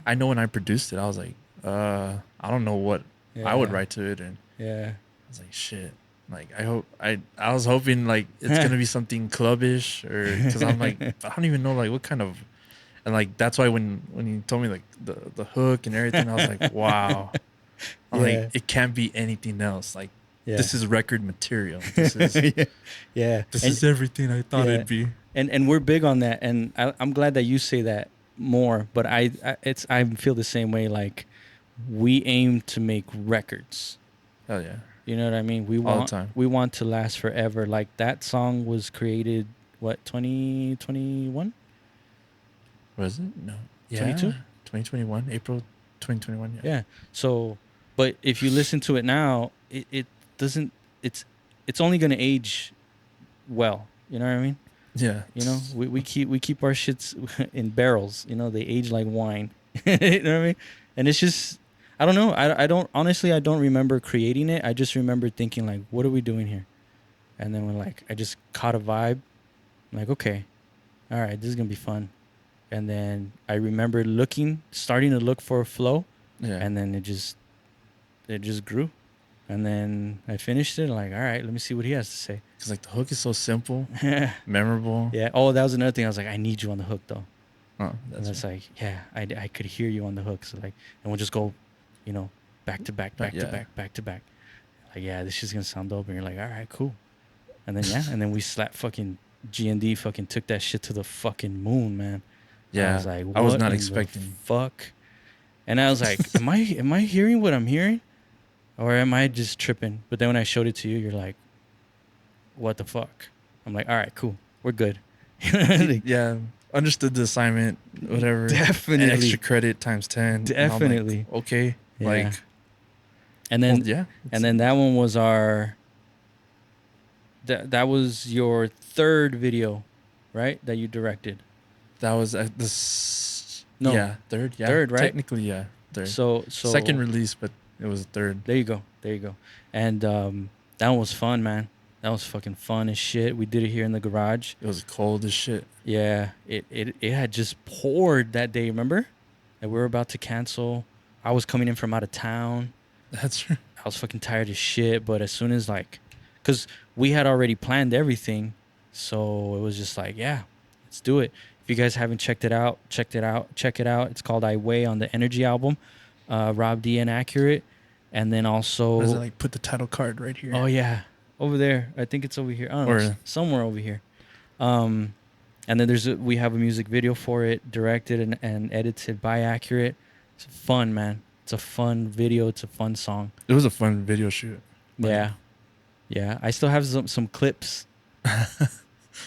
I know when I produced it, I was like, I don't know what I would Yeah. write to it, and Yeah. I was like, shit. Like I was hoping like it's gonna be something clubbish, or because I'm like I don't even know like what kind of, and like that's why when you told me like the hook and everything, I was like, wow. I'm Yeah. like, it can't be anything else. Like Yeah. this is record material. This is Yeah. this And- is everything I thought Yeah. it'd be. and we're big on that, and I'm glad that you say that more. But I feel the same way. Like we aim to make records. Hell yeah. You know what I mean? All the time. We want to last forever. Like that song was created 2021? Was it? No. Yeah. 22? 2021. April 2021. Yeah. Yeah. So, but if you listen to it now, it doesn't. It's it's only gonna age well. You know what I mean? Yeah. You know, we keep our shits in barrels. You know, they age like wine. You know what I mean? And it's just, I don't know. I don't honestly. I don't remember creating it. I just remember thinking like, what are we doing here? And then when like I just caught a vibe, I'm like, okay, all right, this is gonna be fun. And then I remember starting to look for a flow, Yeah. and then it just grew. And then I finished it. Like, all right, let me see what he has to say. Because like the hook is so simple, Yeah. memorable. Oh, that was another thing. I was like, I need you on the hook though. Oh, And that's it's right. like, yeah, I could hear you on the hook. So like, and we'll just go, you know, back to back, back to Yeah. back, back to back. Like, yeah, this is gonna sound dope. And you're like, all right, cool. And then yeah, and then we slapped fucking G&D fucking took that shit to the fucking moon, man. Yeah. I was like, what I was not in the expecting. fuck? And I was like, am I hearing what I'm hearing? Or am I just tripping? But then when I showed it to you, you're like, what the fuck? I'm like, all right, cool. We're good. Like, Yeah. Understood the assignment, whatever. Definitely. And extra credit times 10. Definitely. And I'm like, okay. Yeah. Like, And then well, yeah. and then that one was that was your third video, right? That you directed. That was this. No. Yeah. Third. Yeah. Third, right? Technically, yeah. Third. So Second release, but it was third. There you go. And that one was fun, man. That was fucking fun as shit. We did it here in the garage. It was cold as shit. Yeah, it had just poured that day. Remember, and we were about to cancel. I was coming in from out of town. That's right. I was fucking tired as shit. But as soon as like, cause we had already planned everything, so it was just like, yeah, let's do it. If you guys haven't check it out. Check it out. It's called I Weigh on the Energy album. Rob D and Ackurett, and then also. Does it like put the title card right here? Oh yeah, over there. I think it's over here. I don't know, somewhere over here. And then we have a music video for it, directed and edited by Ackurett. It's fun, man. It's a fun video. It's a fun song. It was a fun video shoot. Yeah. I still have some clips.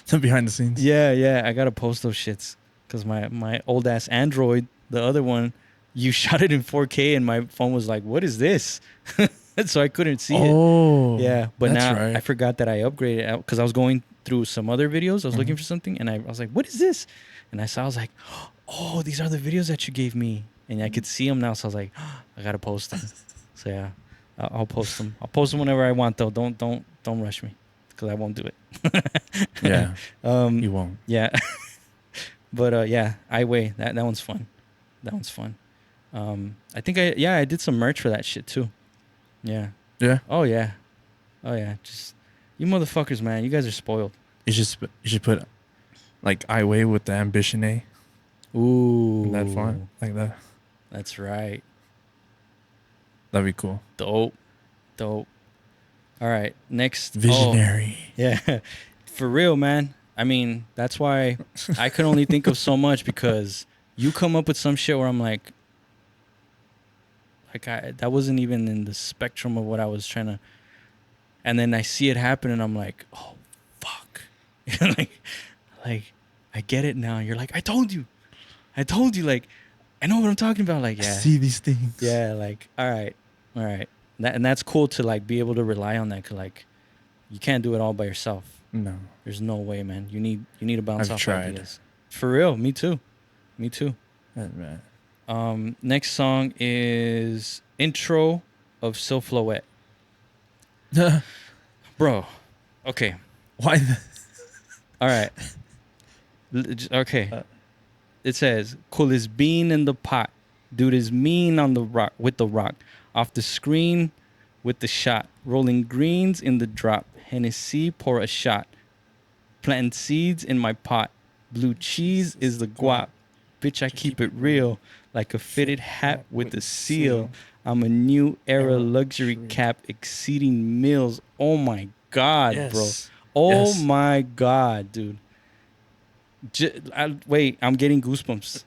Some behind the scenes. Yeah. I gotta post those shits because my old ass Android, the other one, you shot it in 4K and my phone was like, "What is this?" So I couldn't see it. Oh, yeah. But now right. I forgot that I upgraded because I was going through some other videos. I was looking for something and I was like, "What is this?" And I was like, "Oh, these are the videos that you gave me." And I could see them now, so I was like, "I gotta post them." So yeah, I'll post them. I'll post them whenever I want, though. Don't rush me, because I won't do it. Yeah. You won't. Yeah. But yeah, I Weigh. That one's fun. That one's fun. I think I did some merch for that shit too. Yeah. Yeah. Oh yeah. Just you motherfuckers, man. You guys are spoiled. You should put like I Weigh with the ambition A. Ooh. In that font, like that. That's right. That'd be cool. Dope. All right. Next. Visionary. Yeah. For real, man. I mean, that's why I could only think of so much, because you come up with some shit where I'm like that wasn't even in the spectrum of what I was trying to, and then I see it happen and I'm like, oh fuck. like I get it now. You're like, I told you, like I know what I'm talking about. Like, yeah, I see these things. Yeah, like all right. And that's cool to like be able to rely on that, 'cause like you can't do it all by yourself. No, there's no way, man. You need to bounce off tried. ideas. For real, me too. Man. Next song is Intro of Silhouette. Bro, okay. Why? All right. Okay. It says, coolest bean in the pot. Dude is mean on the rock with the rock. Off the screen with the shot. Rolling greens in the drop. Hennessy, pour a shot. Planting seeds in my pot. Blue cheese is the guap. Bitch, I keep it real. Like a fitted hat with a seal. I'm a new era luxury cap exceeding meals. Oh my God, bro. Oh my God, dude. Wait, I'm getting goosebumps.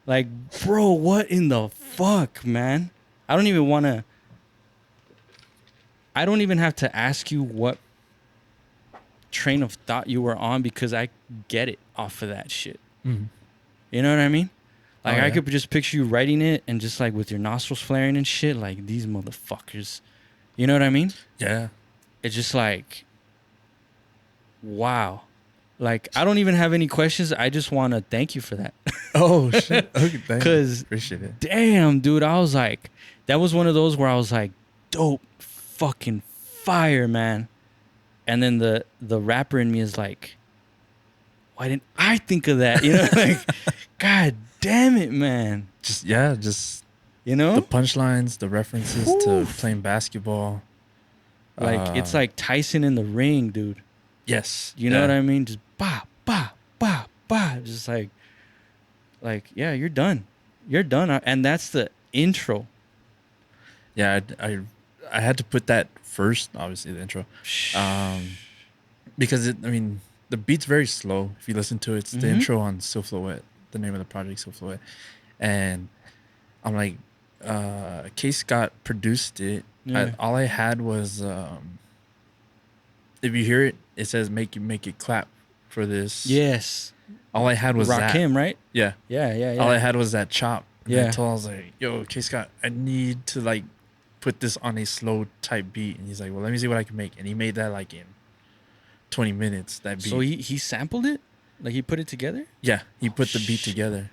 like, bro, what in the fuck, man? I don't even have to ask you what train of thought you were on, because I get it off of that shit. Mm-hmm. You know what I mean? Like, I could just picture you writing it and just like with your nostrils flaring and shit, like these motherfuckers. You know what I mean? Yeah. it's just like, wow. Like, I don't even have any questions. I just want to thank you for that. Oh shit. Okay, thank you. Because, Appreciate it. damn, dude, I was like, that was one of those where I was like, dope, fucking fire, man. And then the rapper in me is like, why didn't I think of that? You know, like, God damn it, man. Just You the know? punchlines, the references to Whew. playing basketball. Like, it's Uh, like Tyson in the ring, dude. yes. You know what Yeah. I mean? Just bah, bah, bah, bah. Just like, yeah, you're done. You're done. And that's the intro. Yeah. I had to put that first, obviously the intro, um, because I mean, the beat's very slow. If you listen to it, it's the Mm-hmm. intro on Silhouette, the name of the project, Silhouette, and I'm like, K Scott produced it. Yeah. All I had was, if you hear it, it says make it clap for this. Yes. All I had was that. Rakim, right? Yeah. Yeah, yeah, All I yeah. had was that chop. And I Yeah. told him, I was like, yo, K Scott, I need to like put this on a slow type beat. And he's like, well, let me see what I can make. And he made that like in 20 minutes, that So beat. he sampled it? Like he put it together? Yeah, he Oh, put the beat shit. together.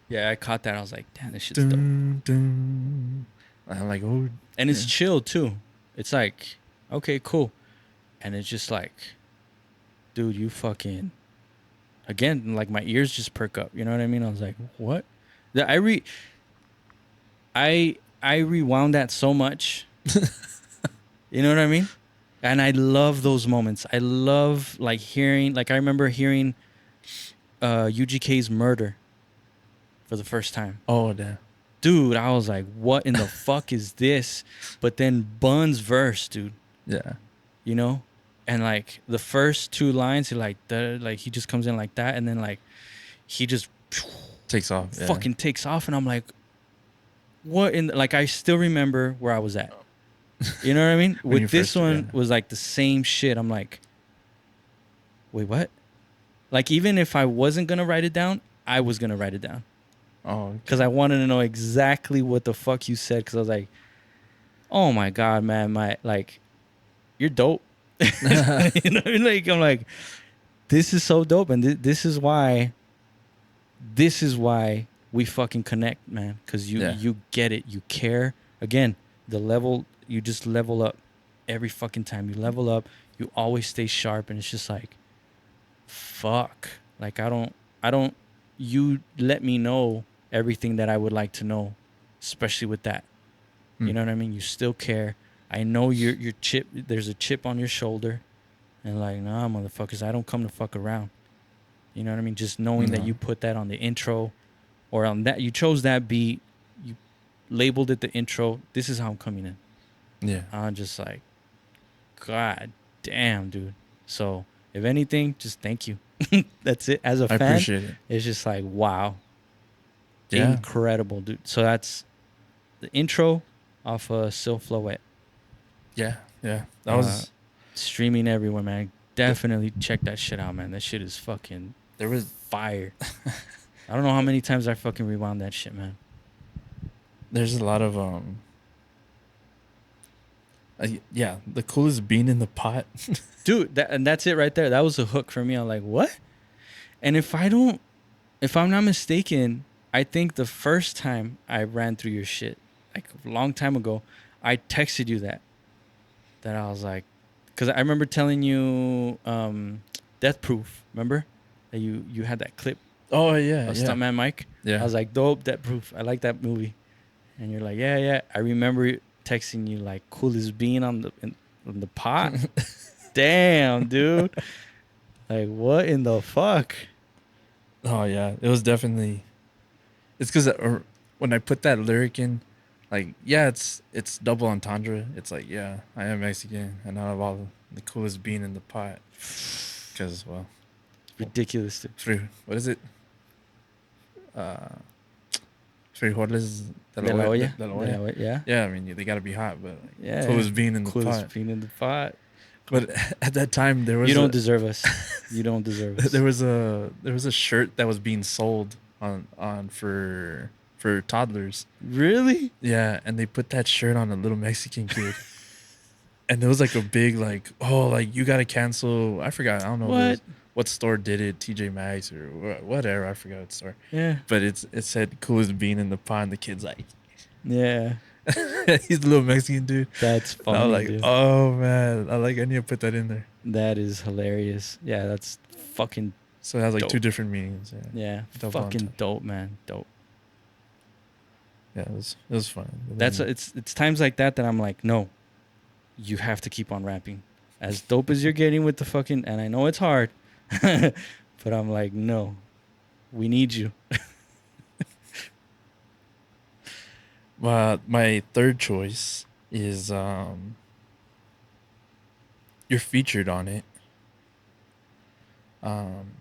Yeah, I caught that. I was like, damn, this shit's dope. Dun, dun. I'm like, oh, And it's yeah. chill too. It's like, okay, cool. And it's just like, dude, you fucking again, like my ears just perk up. You know what I mean? I was like, what? I rewound that so much. You know what I mean? And I love those moments. I love like hearing, like I remember hearing UGK's Murder for the first time. Oh, damn. Dude, I was like, what in the fuck is this? But then Bun's verse, dude, Yeah. you know? And like the first two lines, he just comes in like that, and then like he just Takes off. Yeah. fucking takes off, and I'm like, what in like I still remember where I was at. You know what I mean? When you With this first- one yeah. was like the same shit. I'm like, wait, what? Like even if I wasn't gonna write it down, I was gonna write it down Oh, because I wanted to know exactly what the fuck you said. Because I was like, oh my god, man, you're dope. You know what I mean? Like I'm like, this is so dope, and this is why we fucking connect, man. Because you get it, you care. Again, the level, you just level up every fucking time. You level up, you always stay sharp, and it's just like, fuck. Like I don't. You let me know everything that I would like to know, especially with that. You know what I mean? You still care. I know your chip. There's a chip on your shoulder, and like, nah, motherfuckers, I don't come to fuck around. You know what I mean? Just knowing that No. you put that on the intro, or on that, you chose that beat, you labeled it the intro. This is how I'm coming in. Yeah. I'm just like, God damn, dude. So if anything, just thank you. That's it. As a I fan, appreciate it. it's just like, wow, Yeah. incredible, dude. So that's the intro off Silhouette. Yeah. Yeah. That was, Streaming everywhere, man. Definitely check that shit out, man. That shit is fucking there was, fire. I don't know how many times I fucking rewound that shit, man. there's a lot of, yeah, the coolest bean in the pot. Dude, that's it right there. That was a hook for me. I'm like, what? And if I'm not mistaken, I think the first time I ran through your shit, like a long time ago, I texted you that I was like, because I remember telling you Death Proof, remember? That you had that clip Oh, yeah. of Yeah. Stuntman Mike. Yeah. I was like, dope, Death Proof. I like that movie. And you're like, yeah, yeah. I remember texting you like, coolest bean on the pot. Damn, dude. Like, what in the fuck? Oh, yeah. It was definitely, it's because when I put that lyric in, like, yeah, it's double entendre. It's like, yeah, I am Mexican, and out of all the coolest bean in the pot. Because, well, Ridiculous, dude. what is it? Frijoles De la olla. De la olla. Yeah. Yeah, I mean, they gotta be hot, but like, Yeah. coolest bean in the Coolest pot. bean in the pot. But at that time, there was You don't deserve us. You don't deserve us. there was a shirt that was being sold on for toddlers. Really? Yeah, and they put that shirt on a little Mexican kid. And it was like a big like, oh, like you gotta cancel. I forgot. I don't know if it What? was what store did it, TJ Maxx or whatever. I forgot what store. Yeah. But it said coolest bean in the pond. The kid's like, Yeah. he's a little Mexican dude. That's And I was funny, like, dude. oh man, I need to put that in there. That is hilarious. Yeah, that's fucking So it has like two dope. different meanings. Yeah, Yeah, double fucking entendre. dope, man. Dope. Yeah, it was fun. But That's then, it's times like that that I'm like, no, you have to keep on rapping. As dope as you're getting with the fucking, and I know it's hard, but I'm like, no, we need you. my third choice is you're featured on it. Um,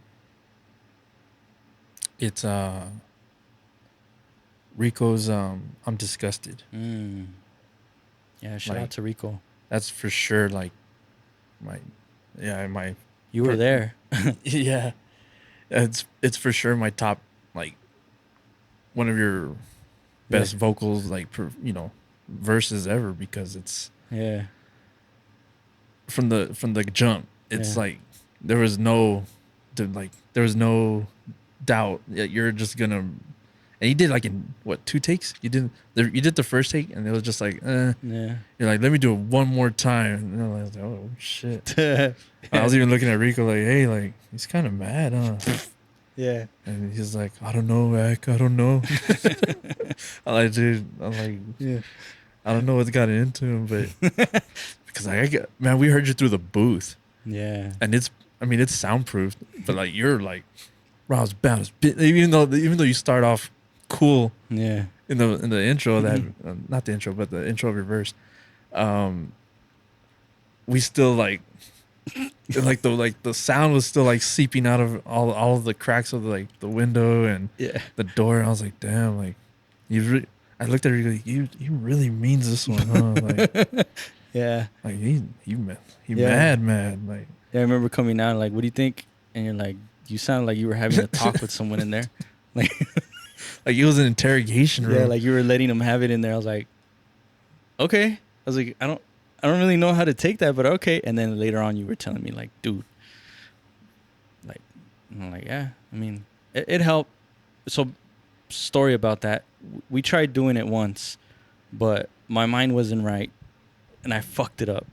it's Rico's I'm disgusted. Mm. Yeah, shout out Like to Rico. that's for sure like my yeah, my You were there. yeah. It's for sure my top like one of your Yeah, best vocals like verses ever because it's yeah, from the jump. It's yeah, like there was no there was no doubt that you're just gonna and you did like in what 2 takes? You did the first take and it was just like yeah. you're like let me do it one more time and I was like oh shit. Yeah. I was even looking at Rico like hey like he's kind of mad huh Yeah. and he's like I don't know Ak, I don't know. I'm like dude I'm like Yeah. I don't know what's got into him but because man we heard you through the booth Yeah. and I mean it's soundproofed but like you're like Rouse bounce even though you start off cool Yeah. in the intro that not the intro but the intro of your verse um we still like the sound was still like seeping out of all of the cracks of the window and Yeah. the door and I was like damn like I looked at her like he really means this one huh Yeah. like he Yeah. mad like Yeah. I remember coming out like, what do you think? And you're like, you sound like you were having a talk with someone in there. Like, like it was an interrogation room. yeah, like you were letting them have it in there. I was like, okay. I was like, I don't really know how to take that, but okay. And then later on, you were telling me like, dude, like, and I'm like, yeah. I mean, it helped. So, story about that. We tried doing it once, but my mind wasn't right, and I fucked it up,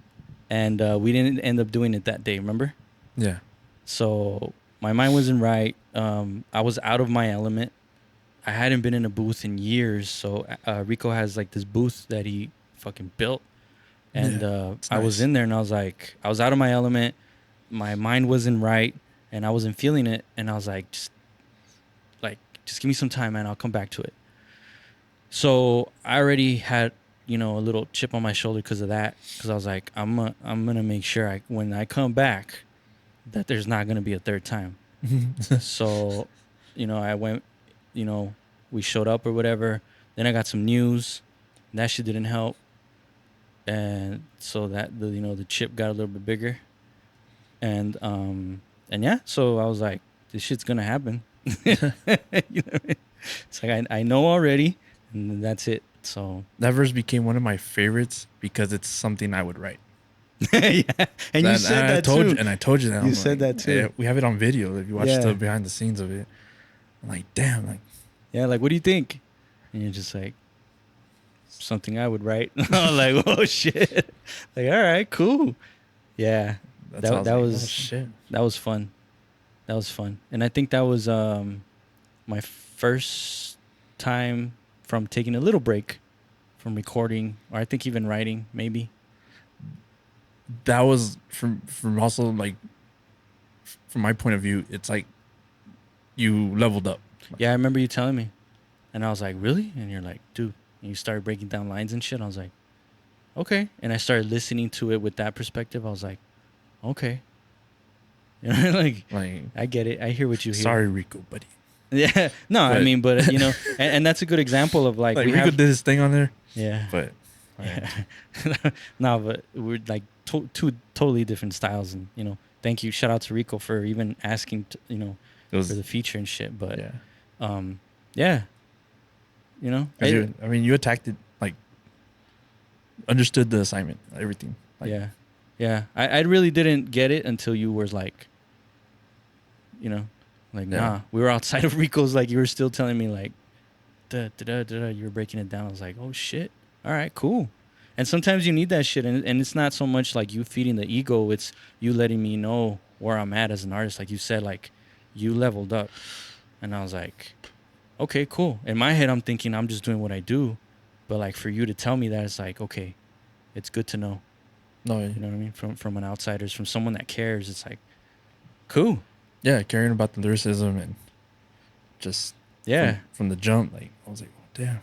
and we didn't end up doing it that day. Remember? Yeah. So my mind wasn't right. I was out of my element. I hadn't been in a booth in years. So Rico has like this booth that he fucking built. And Yeah, it's I was nice. in there and I was like, I was out of my element. My mind wasn't right and I wasn't feeling it. And I was just give me some time, man. I'll come back to it. So I already had, a little chip on my shoulder because of that. Because I was like, I'm gonna make sure when I come back, that there's not gonna be a third time. So, I went, we showed up or whatever. Then I got some news. That shit didn't help. And so that the chip got a little bit bigger. And yeah, so I was like, this shit's gonna happen. You know what I mean? It's like I know already, and that's it. So That verse became one of my favorites because it's something I would write. yeah, and you said that too. And I told you that. You I'm said like, that too. yeah, we have it on video. If you watch Yeah. the behind the scenes of it, I'm like, damn, like Yeah, like what do you think? And you're just like, something I would write. I'm like, oh shit. Like, all right, cool. Yeah. that's how I That like, was oh, shit. that was fun. That was fun. And I think that was my first time from taking a little break from recording, or I think even writing, maybe. That was from also like from my point of view, it's like you leveled up. Yeah, I remember you telling me. And I was like, really? And you're like, dude. And you started breaking down lines and shit. I was like, okay. And I started listening to it with that perspective. I was like, okay. You know, Like, I get it. I hear what you hear. sorry, Rico, buddy. Yeah. No, I But- mean, but and that's a good example of like, Like we Rico have, did his thing on there, yeah. but Yeah. No, but we're like two totally different styles, and thank you. Shout out to Rico for even asking, it for was the feature and shit. But yeah. yeah, 'Cause you attacked it like understood the assignment, everything. Like, Yeah. Yeah. I really didn't get it until you were like, you know, like, yeah, nah. We were outside of Rico's, like, you were still telling me, like, da, da, da, da, da. You were breaking it down. I was like, oh, shit. All right, cool. And sometimes you need that shit. And it's not so much like you feeding the ego, it's you letting me know where I'm at as an artist. Like you said, like, you leveled up. And I was like, okay, cool. In my head, I'm thinking I'm just doing what I do. But, like, for you to tell me that, it's like, okay, it's good to know. no, You know what I mean? From an outsider's, from someone that cares, it's like, cool. yeah, caring about the lyricism and just Yeah. from the jump, like I was like, oh, damn,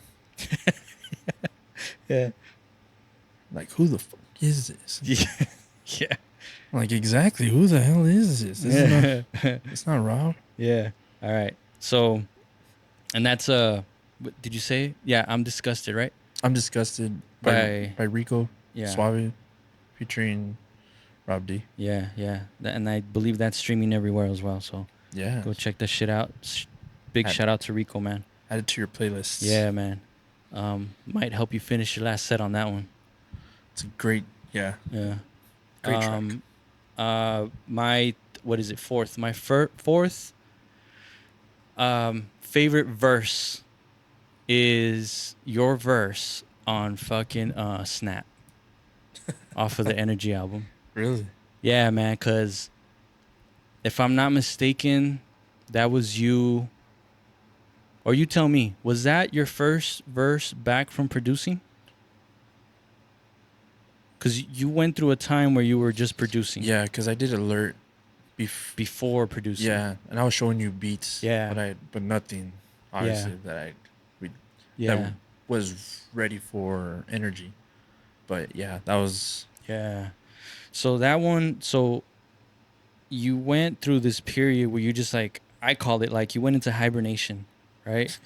Yeah. like who the fuck is this? Yeah. Yeah. Like exactly who the hell is this? This is not. Yeah. It's not Rob. Yeah. All right. So, and that's what did you say? Yeah, I'm disgusted, right? I'm disgusted By by Rico yeah. Suave featuring Rob D. Yeah, yeah. And I believe that's streaming everywhere as well, so Yeah, go check that shit out. Big add, shout out to Rico, man. add it to your playlists. Yeah, man. Might help you finish your last set on that one. It's a great, yeah, Yeah. great track. My what is it? Fourth. My fourth favorite verse is your verse on fucking Snap off of the Energy album. Really? Yeah, man, cuz if I'm not mistaken, that was you, or you tell me, was that your first verse back from producing? Cuz you went through a time where you were just producing. Yeah, because I did alert Before producing. Yeah, and I was showing you beats. Yeah. but nothing, obviously we Yeah. that was ready for energy. But yeah, that was Yeah. So that one, so you went through this period where you just like, I called it like you went into hibernation, right?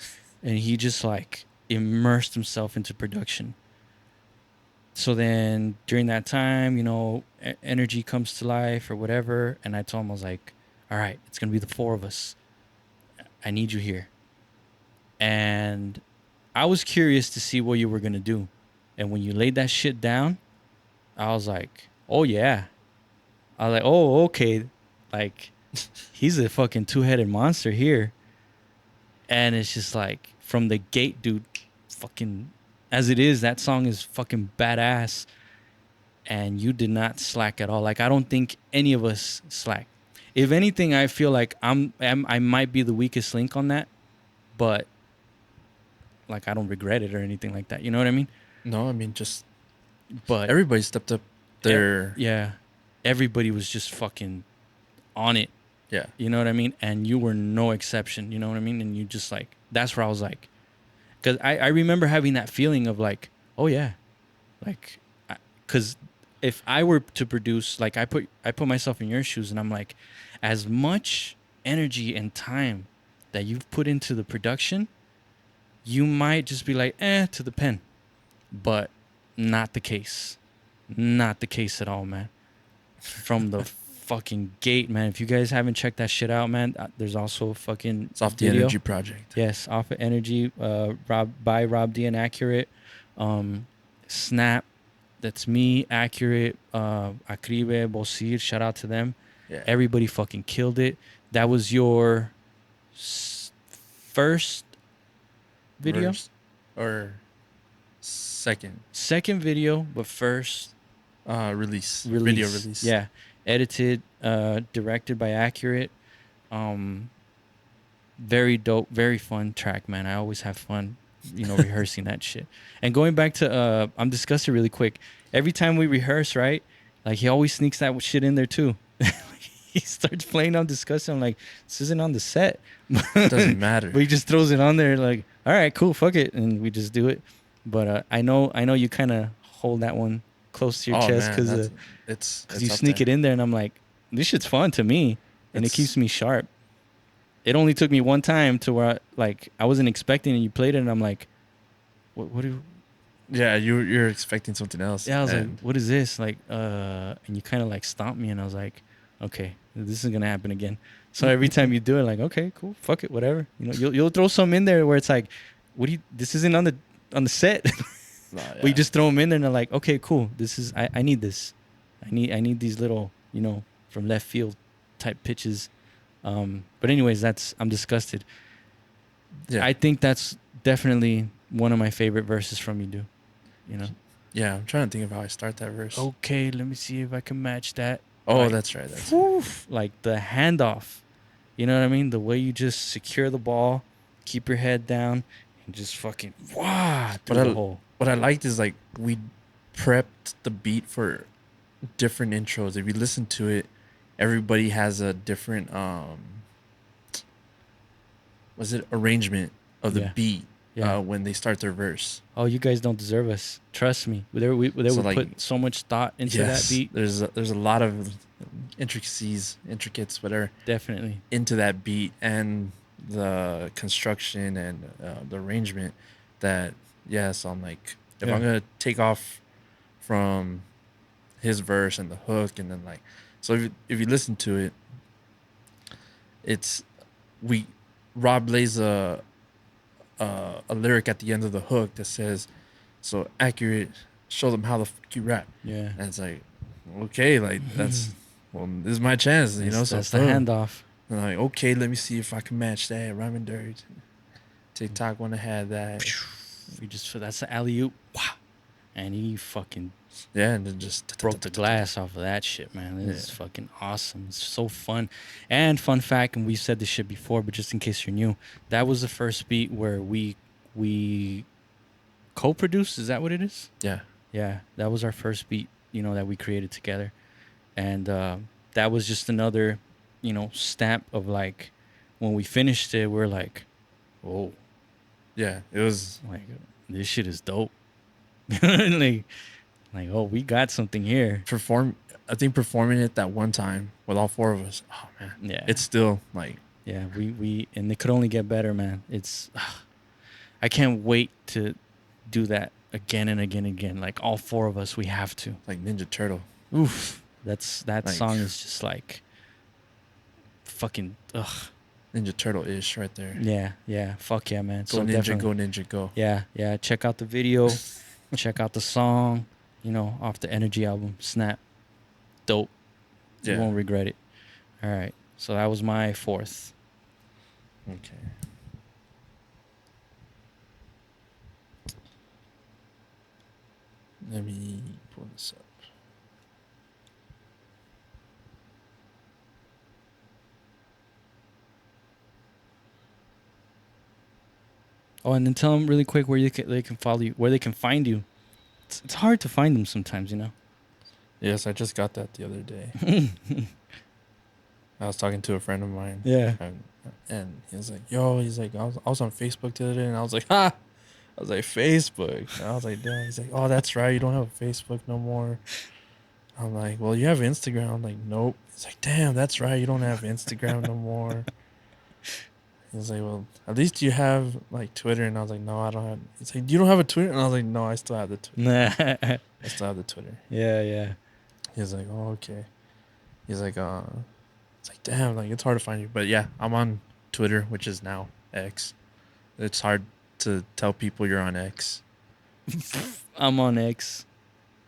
And he just like immersed himself into production. So then during that time, energy comes to life or whatever. And I told him, I was like, all right, it's going to be the four of us. I need you here. And I was curious to see what you were going to do. And when you laid that shit down, I was like, oh, yeah. I was like, oh, okay. Like, he's a fucking two-headed monster here. And it's just like, from the gate, dude, fucking, as it is, that song is fucking badass. And you did not slack at all. Like, I don't think any of us slack. If anything, I feel like I might be the weakest link on that. But, like, I don't regret it or anything like that. You know what I mean? no, I mean just But everybody stepped up their yeah, everybody was just fucking on it. yeah. You know what I mean? And you were no exception. You know what I mean? And you just like, that's where I was like, because I remember having that feeling of like, oh yeah, like, because if I were to produce, like I put myself in your shoes and I'm like, as much energy and time that you've put into the production, you might just be like, to the pen, but not the case. Not the case at all, man. From the fucking gate, man. If you guys haven't checked that shit out, man, there's also a fucking It's off the video. Energy Project. Yes, off of Energy, Rob D and Ackurett. Snap, that's me, Ackurett, Akribe, Bosir, shout out to them. Yeah. Everybody fucking killed it. That was your first video? Verse or second Second video, but first release. Video release. Yeah, edited, directed by Ackurett. Very dope, very fun track, man. I always have fun, rehearsing that shit. And going back to I'm disgusted really quick. Every time we rehearse, right? Like he always sneaks that shit in there too. He starts playing on disgusted. I'm like, this isn't on the set. Doesn't matter. But he just throws it on there like, all right, cool, fuck it, and we just do it. But I know you kind of hold that one close to your chest because you sneak it in there, and I'm like, this shit's fun to me, and it keeps me sharp. It only took me one time to where I wasn't expecting, and you played it, and I'm like, what do? Yeah, you're expecting something else. Yeah, I was like, what is this? Like, and you kind of like stomped me, and I was like, okay, this is gonna happen again. So every time you do it, like, okay, cool, fuck it, whatever. You'll throw some in there where it's like, this isn't on the set. Nah, yeah. But you just throw them in there and they're like, okay, cool. This is, I need this. I need these little, from left field type pitches. But anyways, I'm disgusted. Yeah. I think that's definitely one of my favorite verses from you, dude. You know. Yeah, I'm trying to think of how I start that verse. Okay, let me see if I can match that. Oh, Like, that's right. That's right. woof, like the handoff. You know what I mean? The way you just secure the ball, keep your head down, and just fucking through What the I hole. what I liked is like we prepped the beat for different intros. If you listen to it, everybody has a different was it arrangement of the Yeah, beat yeah. when they start their verse. Oh, you guys don't deserve us. Trust me. They So would like put so much thought into that yes, beat. there's a lot of intricates, whatever, Definitely. into that beat and the construction and the arrangement. That so I'm like, if Yeah. I'm gonna take off from his verse and the hook, and then like, so if you listen to it, it's we Rob lays a lyric at the end of the hook that says, "So Ackurett, show them how the fuck you rap." Yeah. And it's like, okay, like that's well, this is my chance, you know. So That's the boom, handoff. and I'm like, okay, let me see if I can match that. Rhyming dirty. TikTok wanna have that. You just that's the alley oop. Wow. And he fucking Yeah, and then just broke the glass off of that shit, man. It's Yeah. fucking awesome. It's so fun. And fun fact, and we've said this shit before, but just in case you're new, that was the first beat where we co-produced. Is that what it is? Yeah. Yeah, that was our first beat, that we created together, and that was just another, stamp of like, when we finished it, we're like, oh, Yeah. It was like this shit is dope. like, oh, we got something here. I think performing it that one time with all four of us. Oh man. Yeah, It's still like yeah, we and it could only get better, man. It's I can't wait to do that again and again and again. Like all four of us, we have to. like Ninja Turtle. Oof, that Like song is just like fucking ugh. Ninja Turtle ish right there. Yeah, fuck yeah, man. Go So Ninja, definitely, go Ninja, go. yeah. Check out the video, check out the song. Off the Energy album, Snap, dope. You Yeah. won't regret it. All right, so that was my fourth. Okay. Let me pull this up. Oh, and then tell them really quick where they can follow you, where they can find you. It's hard to find them sometimes, Yes, I just got that the other day. I was talking to a friend of mine. Yeah. And he was like, "Yo," he's like, I was on Facebook the other day, and I was like, "Ha!" I was like, "Facebook." And I was like, "Damn." He's like, "Oh, that's right. You don't have a Facebook no more." I'm like, "Well, you have Instagram." I'm like, "Nope." He's like, "Damn, that's right. You don't have Instagram no more." He's like, "Well, at least you have like Twitter." And I was like, "No, I don't have." He's like, "You don't have a Twitter?" And I was like, "No, I still have the Twitter. yeah, I still have the Twitter." yeah. He's like, "Oh, okay." He's like, it's like, damn, like it's hard to find you. But yeah, I'm on Twitter, which is now X. It's hard to tell people you're on X. I'm on X.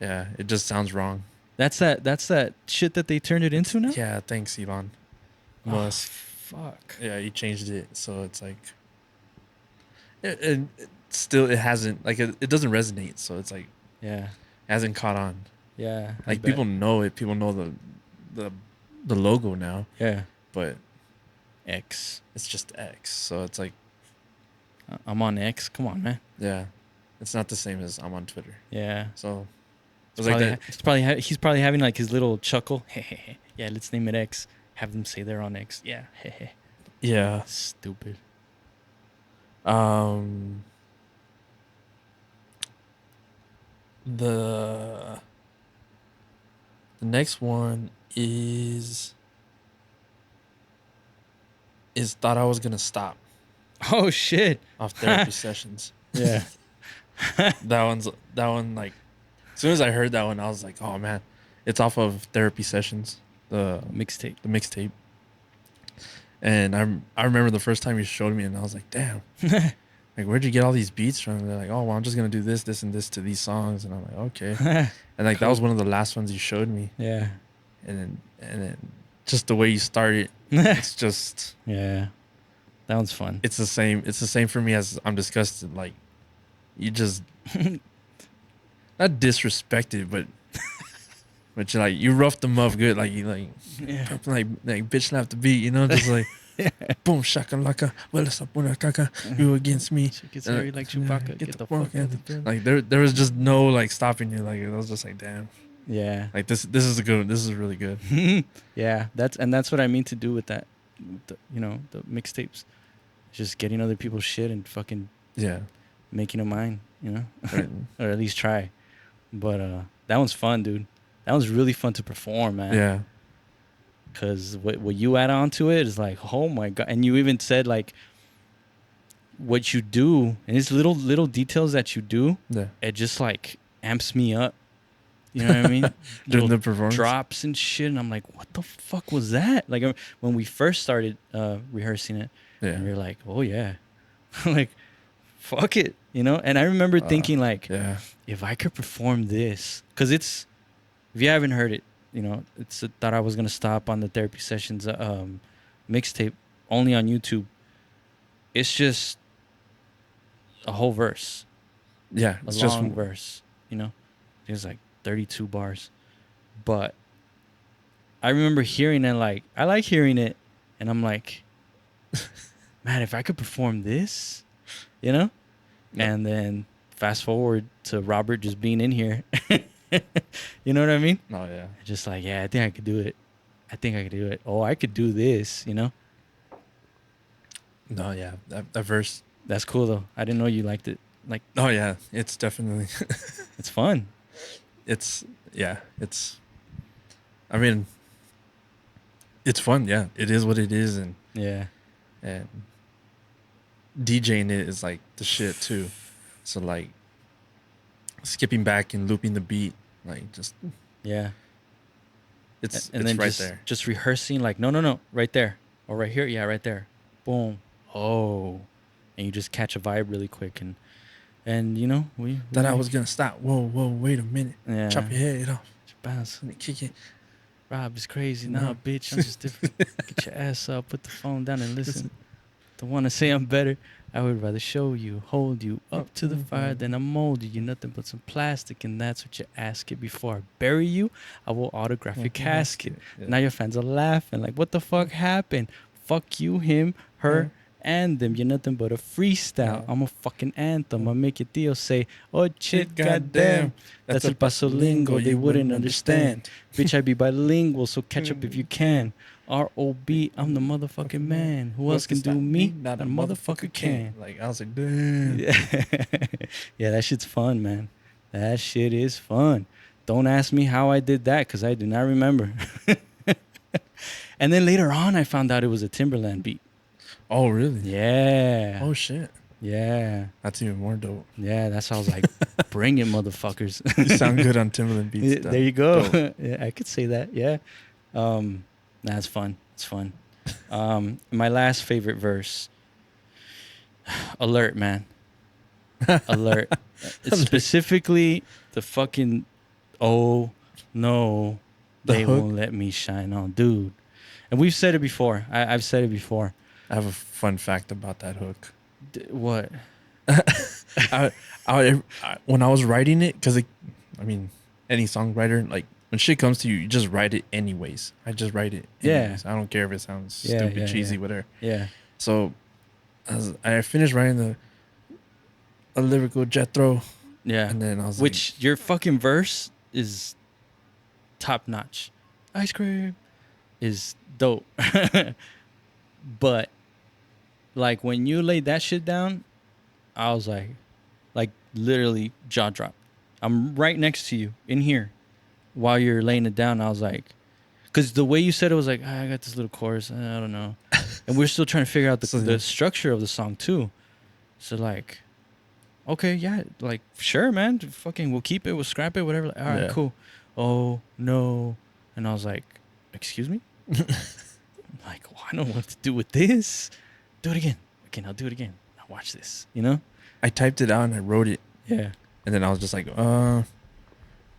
Yeah, it just sounds wrong. That's that shit that they turned it into now? Yeah, thanks, Elon Oh, Musk. fuck. Yeah, he changed it, so it's like, it still it hasn't like it doesn't resonate. So it's like Yeah. it hasn't caught on. Yeah. I Like bet. people know it. People know the the logo now, Yeah. but X. it's just X. So it's like, I'm on X. Come on, man. yeah, it's not the same as I'm on Twitter. Yeah. So it It's was like probably, that. he's probably having like his little chuckle. Yeah, let's name it X. Have them say they're on X. Yeah. Yeah. Stupid. Um, the next one is thought I was gonna stop Oh shit. off therapy sessions. Yeah. That one like as soon as I heard that one, I was like, oh man, it's off of therapy sessions, Mixtape. the mixtape. And I remember the first time you showed me, and I was like, damn, like, where'd you get all these beats from? And they're like, oh, well, I'm just gonna do this, this, and this to these songs, and I'm like, okay. And like that Cool. was one of the last ones you showed me, Yeah. and then just the way you started, it's just Yeah. That one's fun. it's the same. It's the same for me as I'm disgusted. Like you just not disrespected, but you like you roughed them up good. Like you Yeah. like bitch slap the beat, you know, just like boom shakalaka, well it's up kaka, you against me. Shit gets hairy like Chewbacca. Get the fuck out of the building. Like there was just no like stopping you. Like it was just like damn. Yeah. Like this is a good one. This is really good. Yeah. That's what I mean to do with that. The mixtapes. Just getting other people's shit and fucking Yeah. making it mine, Right. or at least try. But that one's fun, dude. That was really fun to perform, man. Yeah. Because what you add on to it is like, oh my god! And you even said like, what you do and it's little details that you do. Yeah. It just like amps me up. You know what I mean? During Little the performance. drops and shit, and I'm like, what the fuck was that? Like when we first started rehearsing it, Yeah. and we were like, oh yeah, like fuck it, And I remember thinking like, Yeah. if I could perform this, because it's, if you haven't heard it, it's Thought I Was Gonna Stop on the Therapy Sessions mixtape, only on YouTube. It's just a whole verse, Yeah. a It's long just verse, There's like 32 bars. But I remember hearing it, like, I like hearing it, and I'm like, man, if I could perform this, Yeah. And then fast forward to Robert just being in here. You know what I mean? Oh yeah. Just like, yeah, I think I could do it. I think I could do it. Oh, I could do this, No, yeah. That verse. That's cool, though. I didn't know you liked it. Like, Oh yeah. It's definitely it's fun. it's I mean it's fun, yeah. It is what it is, and Yeah. DJing it is like the shit too. So like skipping back and looping the beat, like just Yeah. it's And then right just, there. just rehearsing, like, no, right there. Or right here. Yeah, right there. Boom. Oh. And you just catch a vibe really quick. And we Thought I was gonna stop. Whoa, wait a minute. Yeah. Chop your head off. Bounce. Let me kick it. Rob is crazy. No. Nah, bitch, I'm just different. Get your ass up, put the phone down and listen. Don't want to say I'm better. I would rather show you, hold you up to the fire than I mold you. You're nothing but some plastic, and that's what you ask it. Before I bury you, I will autograph your casket. Yeah. Now your fans are laughing like, what the fuck happened? Fuck you, him, her, and them. You're nothing but a freestyle. Yeah. I'm a fucking anthem. I make your deal say, oh shit, Goddamn. goddamn. That's el paso lingo, they wouldn't understand. Bitch, I be bilingual, so catch up if you can. R.O.B., I'm the motherfucking man. Who else can do me? Not a motherfucker can. Like I was like, damn. Yeah. Yeah, that shit's fun, man. That shit is fun. Don't ask me how I did that, because I do not remember. And then later on, I found out it was a Timberland beat. Oh really? Yeah. Oh shit. Yeah. That's even more dope. Yeah, that's how I was like, bring it, motherfuckers. You sound good on Timberland beats. There you go. Yeah, I could say that. Yeah. That's fun. It's fun. My last favorite verse. Alert, man. Alert. It's specifically the fucking, oh no, The they hook? won't let me shine on, dude. And we've said it before. I've said it before. I have a fun fact about that hook. What? When I was writing it, because any songwriter, like when shit comes to you, you just write it anyways. I just write it anyways. Yeah. I don't care if it sounds Yeah, stupid, yeah, cheesy, yeah. whatever. Yeah. So I finished writing a lyrical Jethro, Yeah. and then I was Which your fucking verse is top notch. Ice cream is dope. But like when you laid that shit down, I was like literally jaw drop. I'm right next to you in here while you're laying it down. I was like, because the way you said it was like, I got this little chorus. I don't know. And we're still trying to figure out the structure of the song too. So like, okay, yeah, like sure, man. Fucking, we'll keep it. We'll scrap it. Whatever. Like, all right, Yeah. cool. Oh no. And I was like, excuse me. I'm like, well, I don't know what to do with this. Do it again. Okay, now do it again. Now watch this. I typed it out and I wrote it, Yeah. and then I was just like, I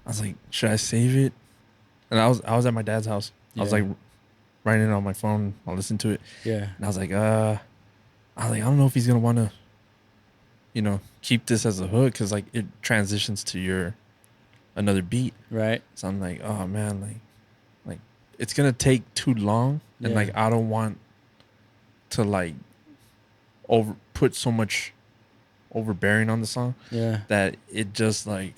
was like, should I save it? And I was at my dad's house. I was Yeah. like writing it on my phone. I'll listen to it, Yeah. and I don't know if he's gonna want to, keep this as a hook because like it transitions to your another beat. Right. So I'm like, oh man, like it's gonna take too long, and Yeah. like I don't want to like over put so much overbearing on the song Yeah. that it just like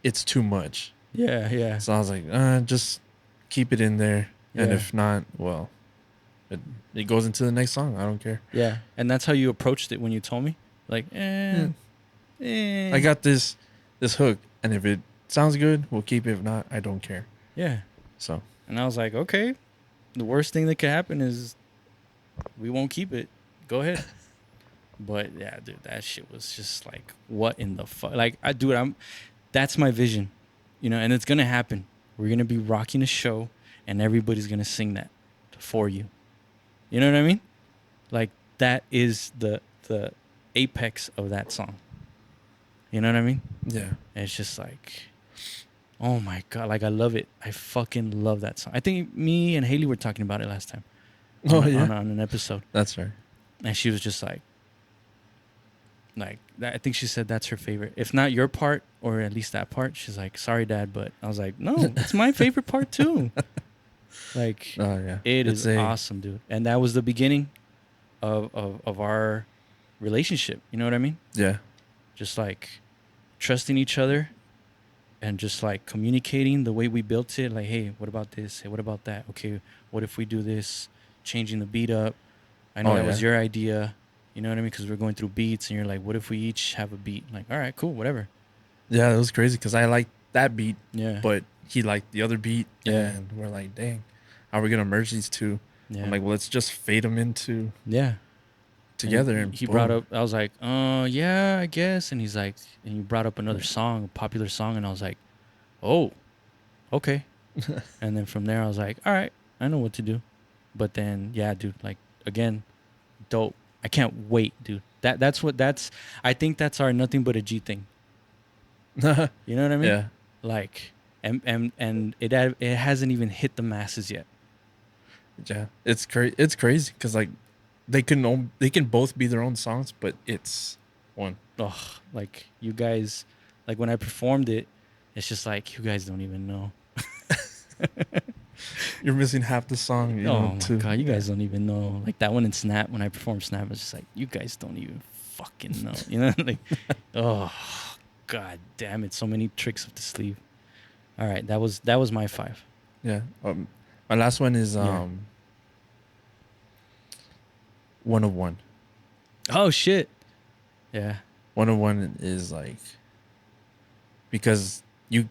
it's too much. Yeah. Yeah. So I was like, just keep it in there, and Yeah. if not, well, it, it goes into the next song. I don't care. Yeah. And that's how you approached it when you told me? Like, Yeah, I got this hook, and if it sounds good, we'll keep it. If not, I don't care. Yeah. So And I was like, okay, the worst thing that could happen is we won't keep it. Go ahead. But yeah, dude, that shit was just like, what in the fuck? Like, that's my vision, and it's gonna happen. We're gonna be rocking a show, and everybody's gonna sing that for you. You know what I mean? Like, that is the apex of that song. You know what I mean? yeah. And it's just like, oh my god, like I love it. I fucking love that song. I think me and Haley were talking about it last time Oh yeah, on an episode, that's right. and she was just like I think she said that's her favorite. If not your part, or at least that part, she's like, sorry, Dad, but I was like, no, it's my favorite part too. Like, Oh yeah, it it's is a awesome, dude. And that was the beginning of our relationship. You know what I mean? yeah, Just like trusting each other and just like communicating the way we built it. Like, hey, what about this? Hey, what about that? Okay, what if we do this? Changing the beat up. I know Oh, that was yeah. your idea. You know what I mean? Because we're going through beats, and you're like, what if we each have a beat? Like, all right, cool, whatever. Yeah, it was crazy because I liked that beat, Yeah. but he liked the other beat, Yeah. and we're like, dang, how are we gonna merge these two? Yeah. I'm like, well, let's just fade them into Yeah. together, And and he brought boom. up, I was like, yeah, I guess. And he's like, and you brought up another song, a popular song. And I was like, oh, okay. And then from there, I was like, all right, I know what to do. But then, yeah, dude, like, again, dope. I can't wait, dude. I think that's our nothing but a G thing. You know what I mean? Yeah, Like, and it hasn't even hit the masses yet. yeah, it's crazy because like they can both be their own songs, but it's one. Oh, like you guys, like when I performed it, it's just like you guys don't even know. You're missing half the song, Oh my too. god, you Yeah. guys don't even know. Like that one in Snap, when I performed Snap, it's just like you guys don't even fucking know. You know, like, oh god damn it, so many tricks up the sleeve. All right, that was my 5. Yeah. My last one is Yeah. one of one. Oh shit. Yeah. One of one is like because you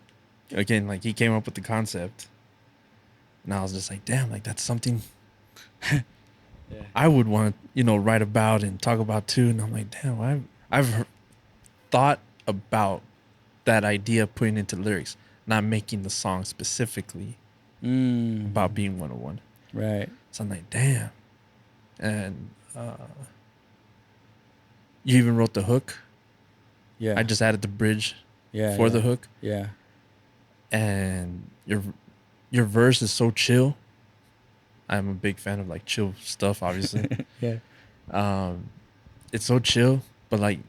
again like he came up with the concept, and I was just like, damn, like that's something Yeah. I would want to write about and talk about too. And I'm like, damn, I've thought about that idea putting into lyrics, not making the song specifically about being one of one. Right. So I'm like, damn. And you even wrote the hook. Yeah. I just added the bridge yeah for yeah. the hook, Yeah. and your verse is so chill. I'm a big fan of like chill stuff, obviously. Yeah. It's so chill, but like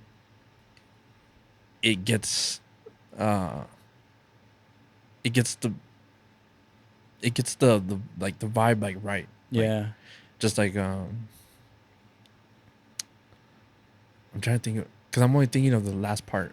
it gets uh it gets the like the vibe like right. Like, Yeah. just like I'm trying to think because I'm only thinking of the last part,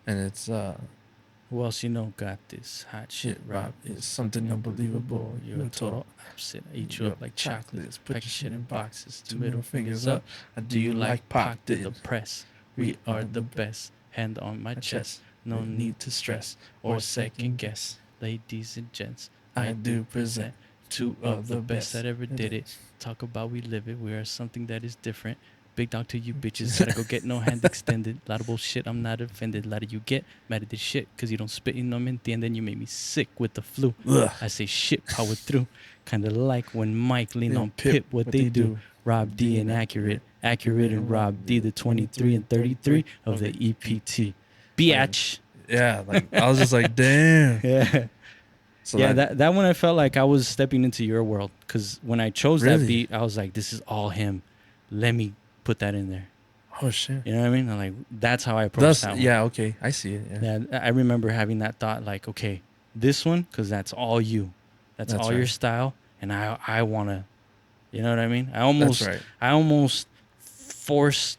and it's Who else got this hot shit rap? is something unbelievable. You're a total opposite. I eat you up like chocolates. Put your shit in boxes. Two middle fingers up. Do you like Pac did the press? We are the best. Hand on my chest. No need to stress or second guess. Ladies and gents, I do present two of the best that ever did it. Talk about we live it. We are something that is different. Big dog to you bitches. Gotta go get no hand extended. Lot of bullshit, I'm not offended. Lot of you get mad at this shit because you don't spit in no mente, and then you made me sick with the flu. Ugh. I say shit, power through. Kind of like when Mike leaned on Pip, what what they they do. do. Rob D and Ackurett. Ackurett and Rob D, the 23 and 33 of the EPT. Biatch. Yeah, like I was just like, damn. Yeah. So Yeah, that one I felt like I was stepping into your world because when I chose that Really? beat, I was like, this is all him. Let me put that in there. oh shit. You know what I mean? I'm like, that's how I approached that one. Yeah, okay, I see it. Yeah, Yeah, I remember having that thought like, okay, this one, because that's all you. That's all your right. style. And I want to, you know what I mean? That's right. I almost forced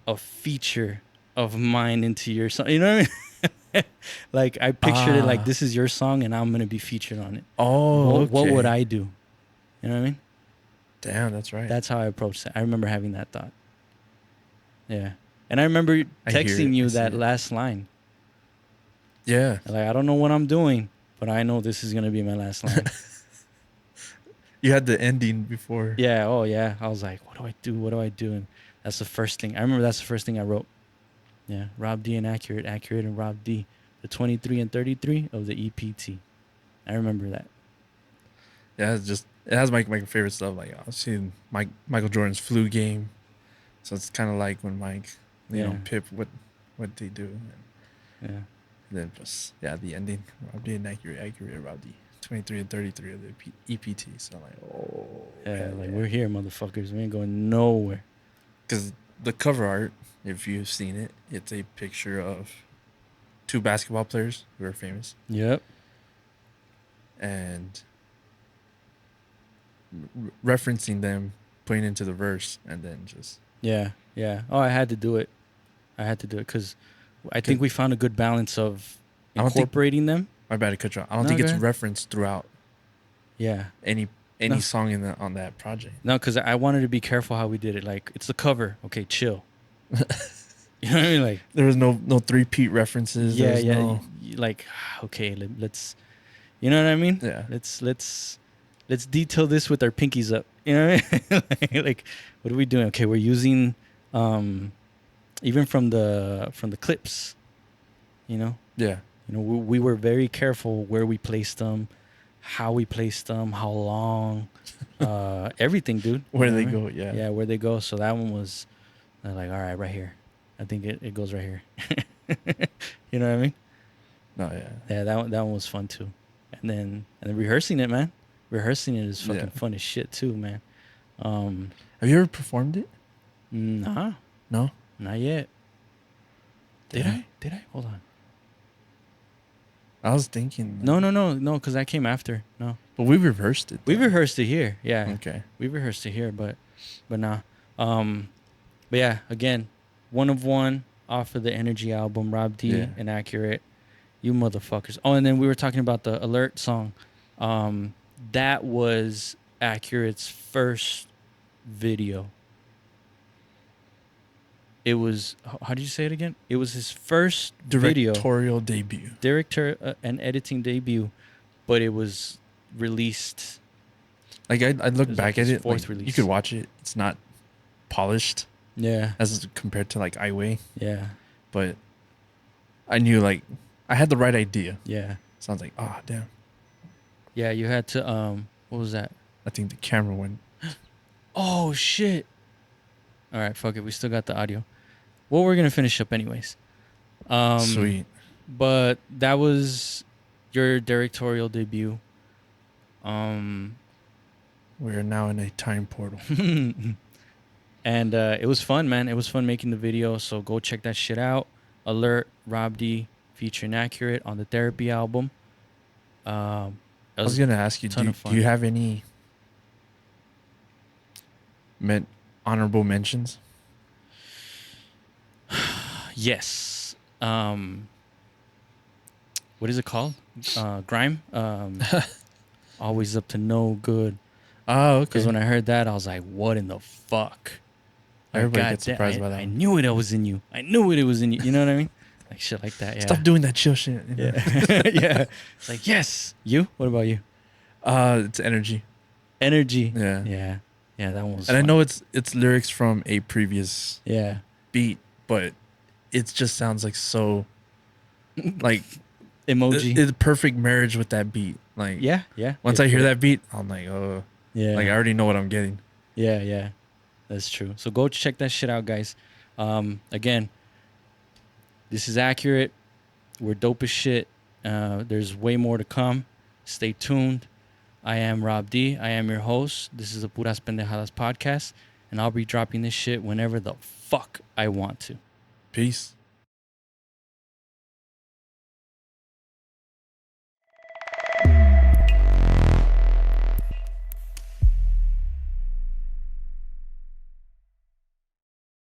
a feature of mine into your song. You know what I mean? Like I pictured it like this is your song and I'm going to be featured on it. Oh, What would I do? You know what I mean? Damn, that's right. That's how I approached it. I remember having that thought. Yeah. And I remember texting you that last line. Yeah. Like, I don't know what I'm doing, but I know this is going to be my last line. You had the ending before. Yeah. Oh, yeah. I was like, what do I do? What do I do? And that's the first thing. I remember that's the first thing I wrote. Yeah. Rob D and Ackurett. Ackurett and Rob D. The 23 and 33 of the EPT. I remember that. Yeah, it has my favorite stuff. Like I've seen Michael Jordan's flu game, so it's kind of like when Mike, Pip, what they do, Yeah. and then plus the ending. Rob D and Ackurett, Rob D, 23 and 33 of the EPT. So I'm like, oh Yeah, like we're here, motherfuckers. We ain't going nowhere. Because the cover art, if you've seen it, it's a picture of two basketball players who are famous. Yep. And referencing them, putting into the verse, and then just Yeah. Oh, I had to do it. Because I think we found a good balance of incorporating them. My bad to cut you off. I don't think it's referenced throughout. Yeah. Any song on that project. No, because I wanted to be careful how we did it. Like it's the cover. Okay, chill. You know what I mean? Like there was no 3-peat references. Yeah. No... Like okay, let's. You know what I mean? Yeah. Let's detail this with our pinkies up. You know what I mean? Like, what are we doing? Okay, we're using, even from the clips. You know. Yeah. You know, we were very careful where we placed them, how we placed them, how long, everything, dude. Where they go, yeah. Yeah, where they go. So that one was like, all right, right here. I think it goes right here. You know what I mean? No, yeah. Yeah, that one was fun too. And then rehearsing it, man. Rehearsing it is fucking fun as shit too, man. Have you ever performed it? Nah. No? Not yet. Did I? Hold on. I was thinking. No, because that came after. No. But we rehearsed it. We rehearsed it here. Yeah. Okay. We rehearsed it here, but nah. But yeah, again, one of one off of the Energy album, Rob D and Ackurett. You motherfuckers. Oh, and then we were talking about the Alert song. That was Accurett's first video. It was, how did you say it again? It was his first directorial debut. Director and editing debut, but it was released. Like I look back at it, fourth release. You could watch it. It's not polished. Yeah. As compared to like Iway. Yeah. But I knew like I had the right idea. Yeah. So I was like, oh damn. Yeah, you had to what was that? I think the camera went. Oh shit. All right, fuck it. We still got the audio. Well, we're gonna finish up anyways. Sweet. But that was your directorial debut. We're now in a time portal. And it was fun, man. It was fun making the video. So go check that shit out. Alert, Rob D, featuring Ackurett on the Therapy album. I was gonna ask you, do you have any honorable mentions? Yes. What is it called? Grime. Always up to no good. Oh, okay. Because when I heard that, I was like, "What in the fuck?" Everybody gets surprised by that. I knew it was in you. I knew it was in you. You know what I mean? Like shit like that. Yeah. Stop doing that chill shit. You know? Yeah. Yeah. It's like yes. You? What about you? It's energy. Energy. Yeah. Yeah. Yeah, that one was And I fun. know it's lyrics from a previous Yeah. beat, but it just sounds like so like Emoji. it's a perfect marriage with that beat. Like Yeah, yeah. once I hear that beat, I'm like, oh, like I Yeah. already know what I'm getting. Yeah, yeah. That's true. So go check that shit out, guys. Again, this is Accurate. We're dope as shit. There's way more to come. Stay tuned. I am Rob D. I am your host. This is the Puras Pendejadas podcast, and I'll be dropping this shit whenever the fuck I want to. Peace.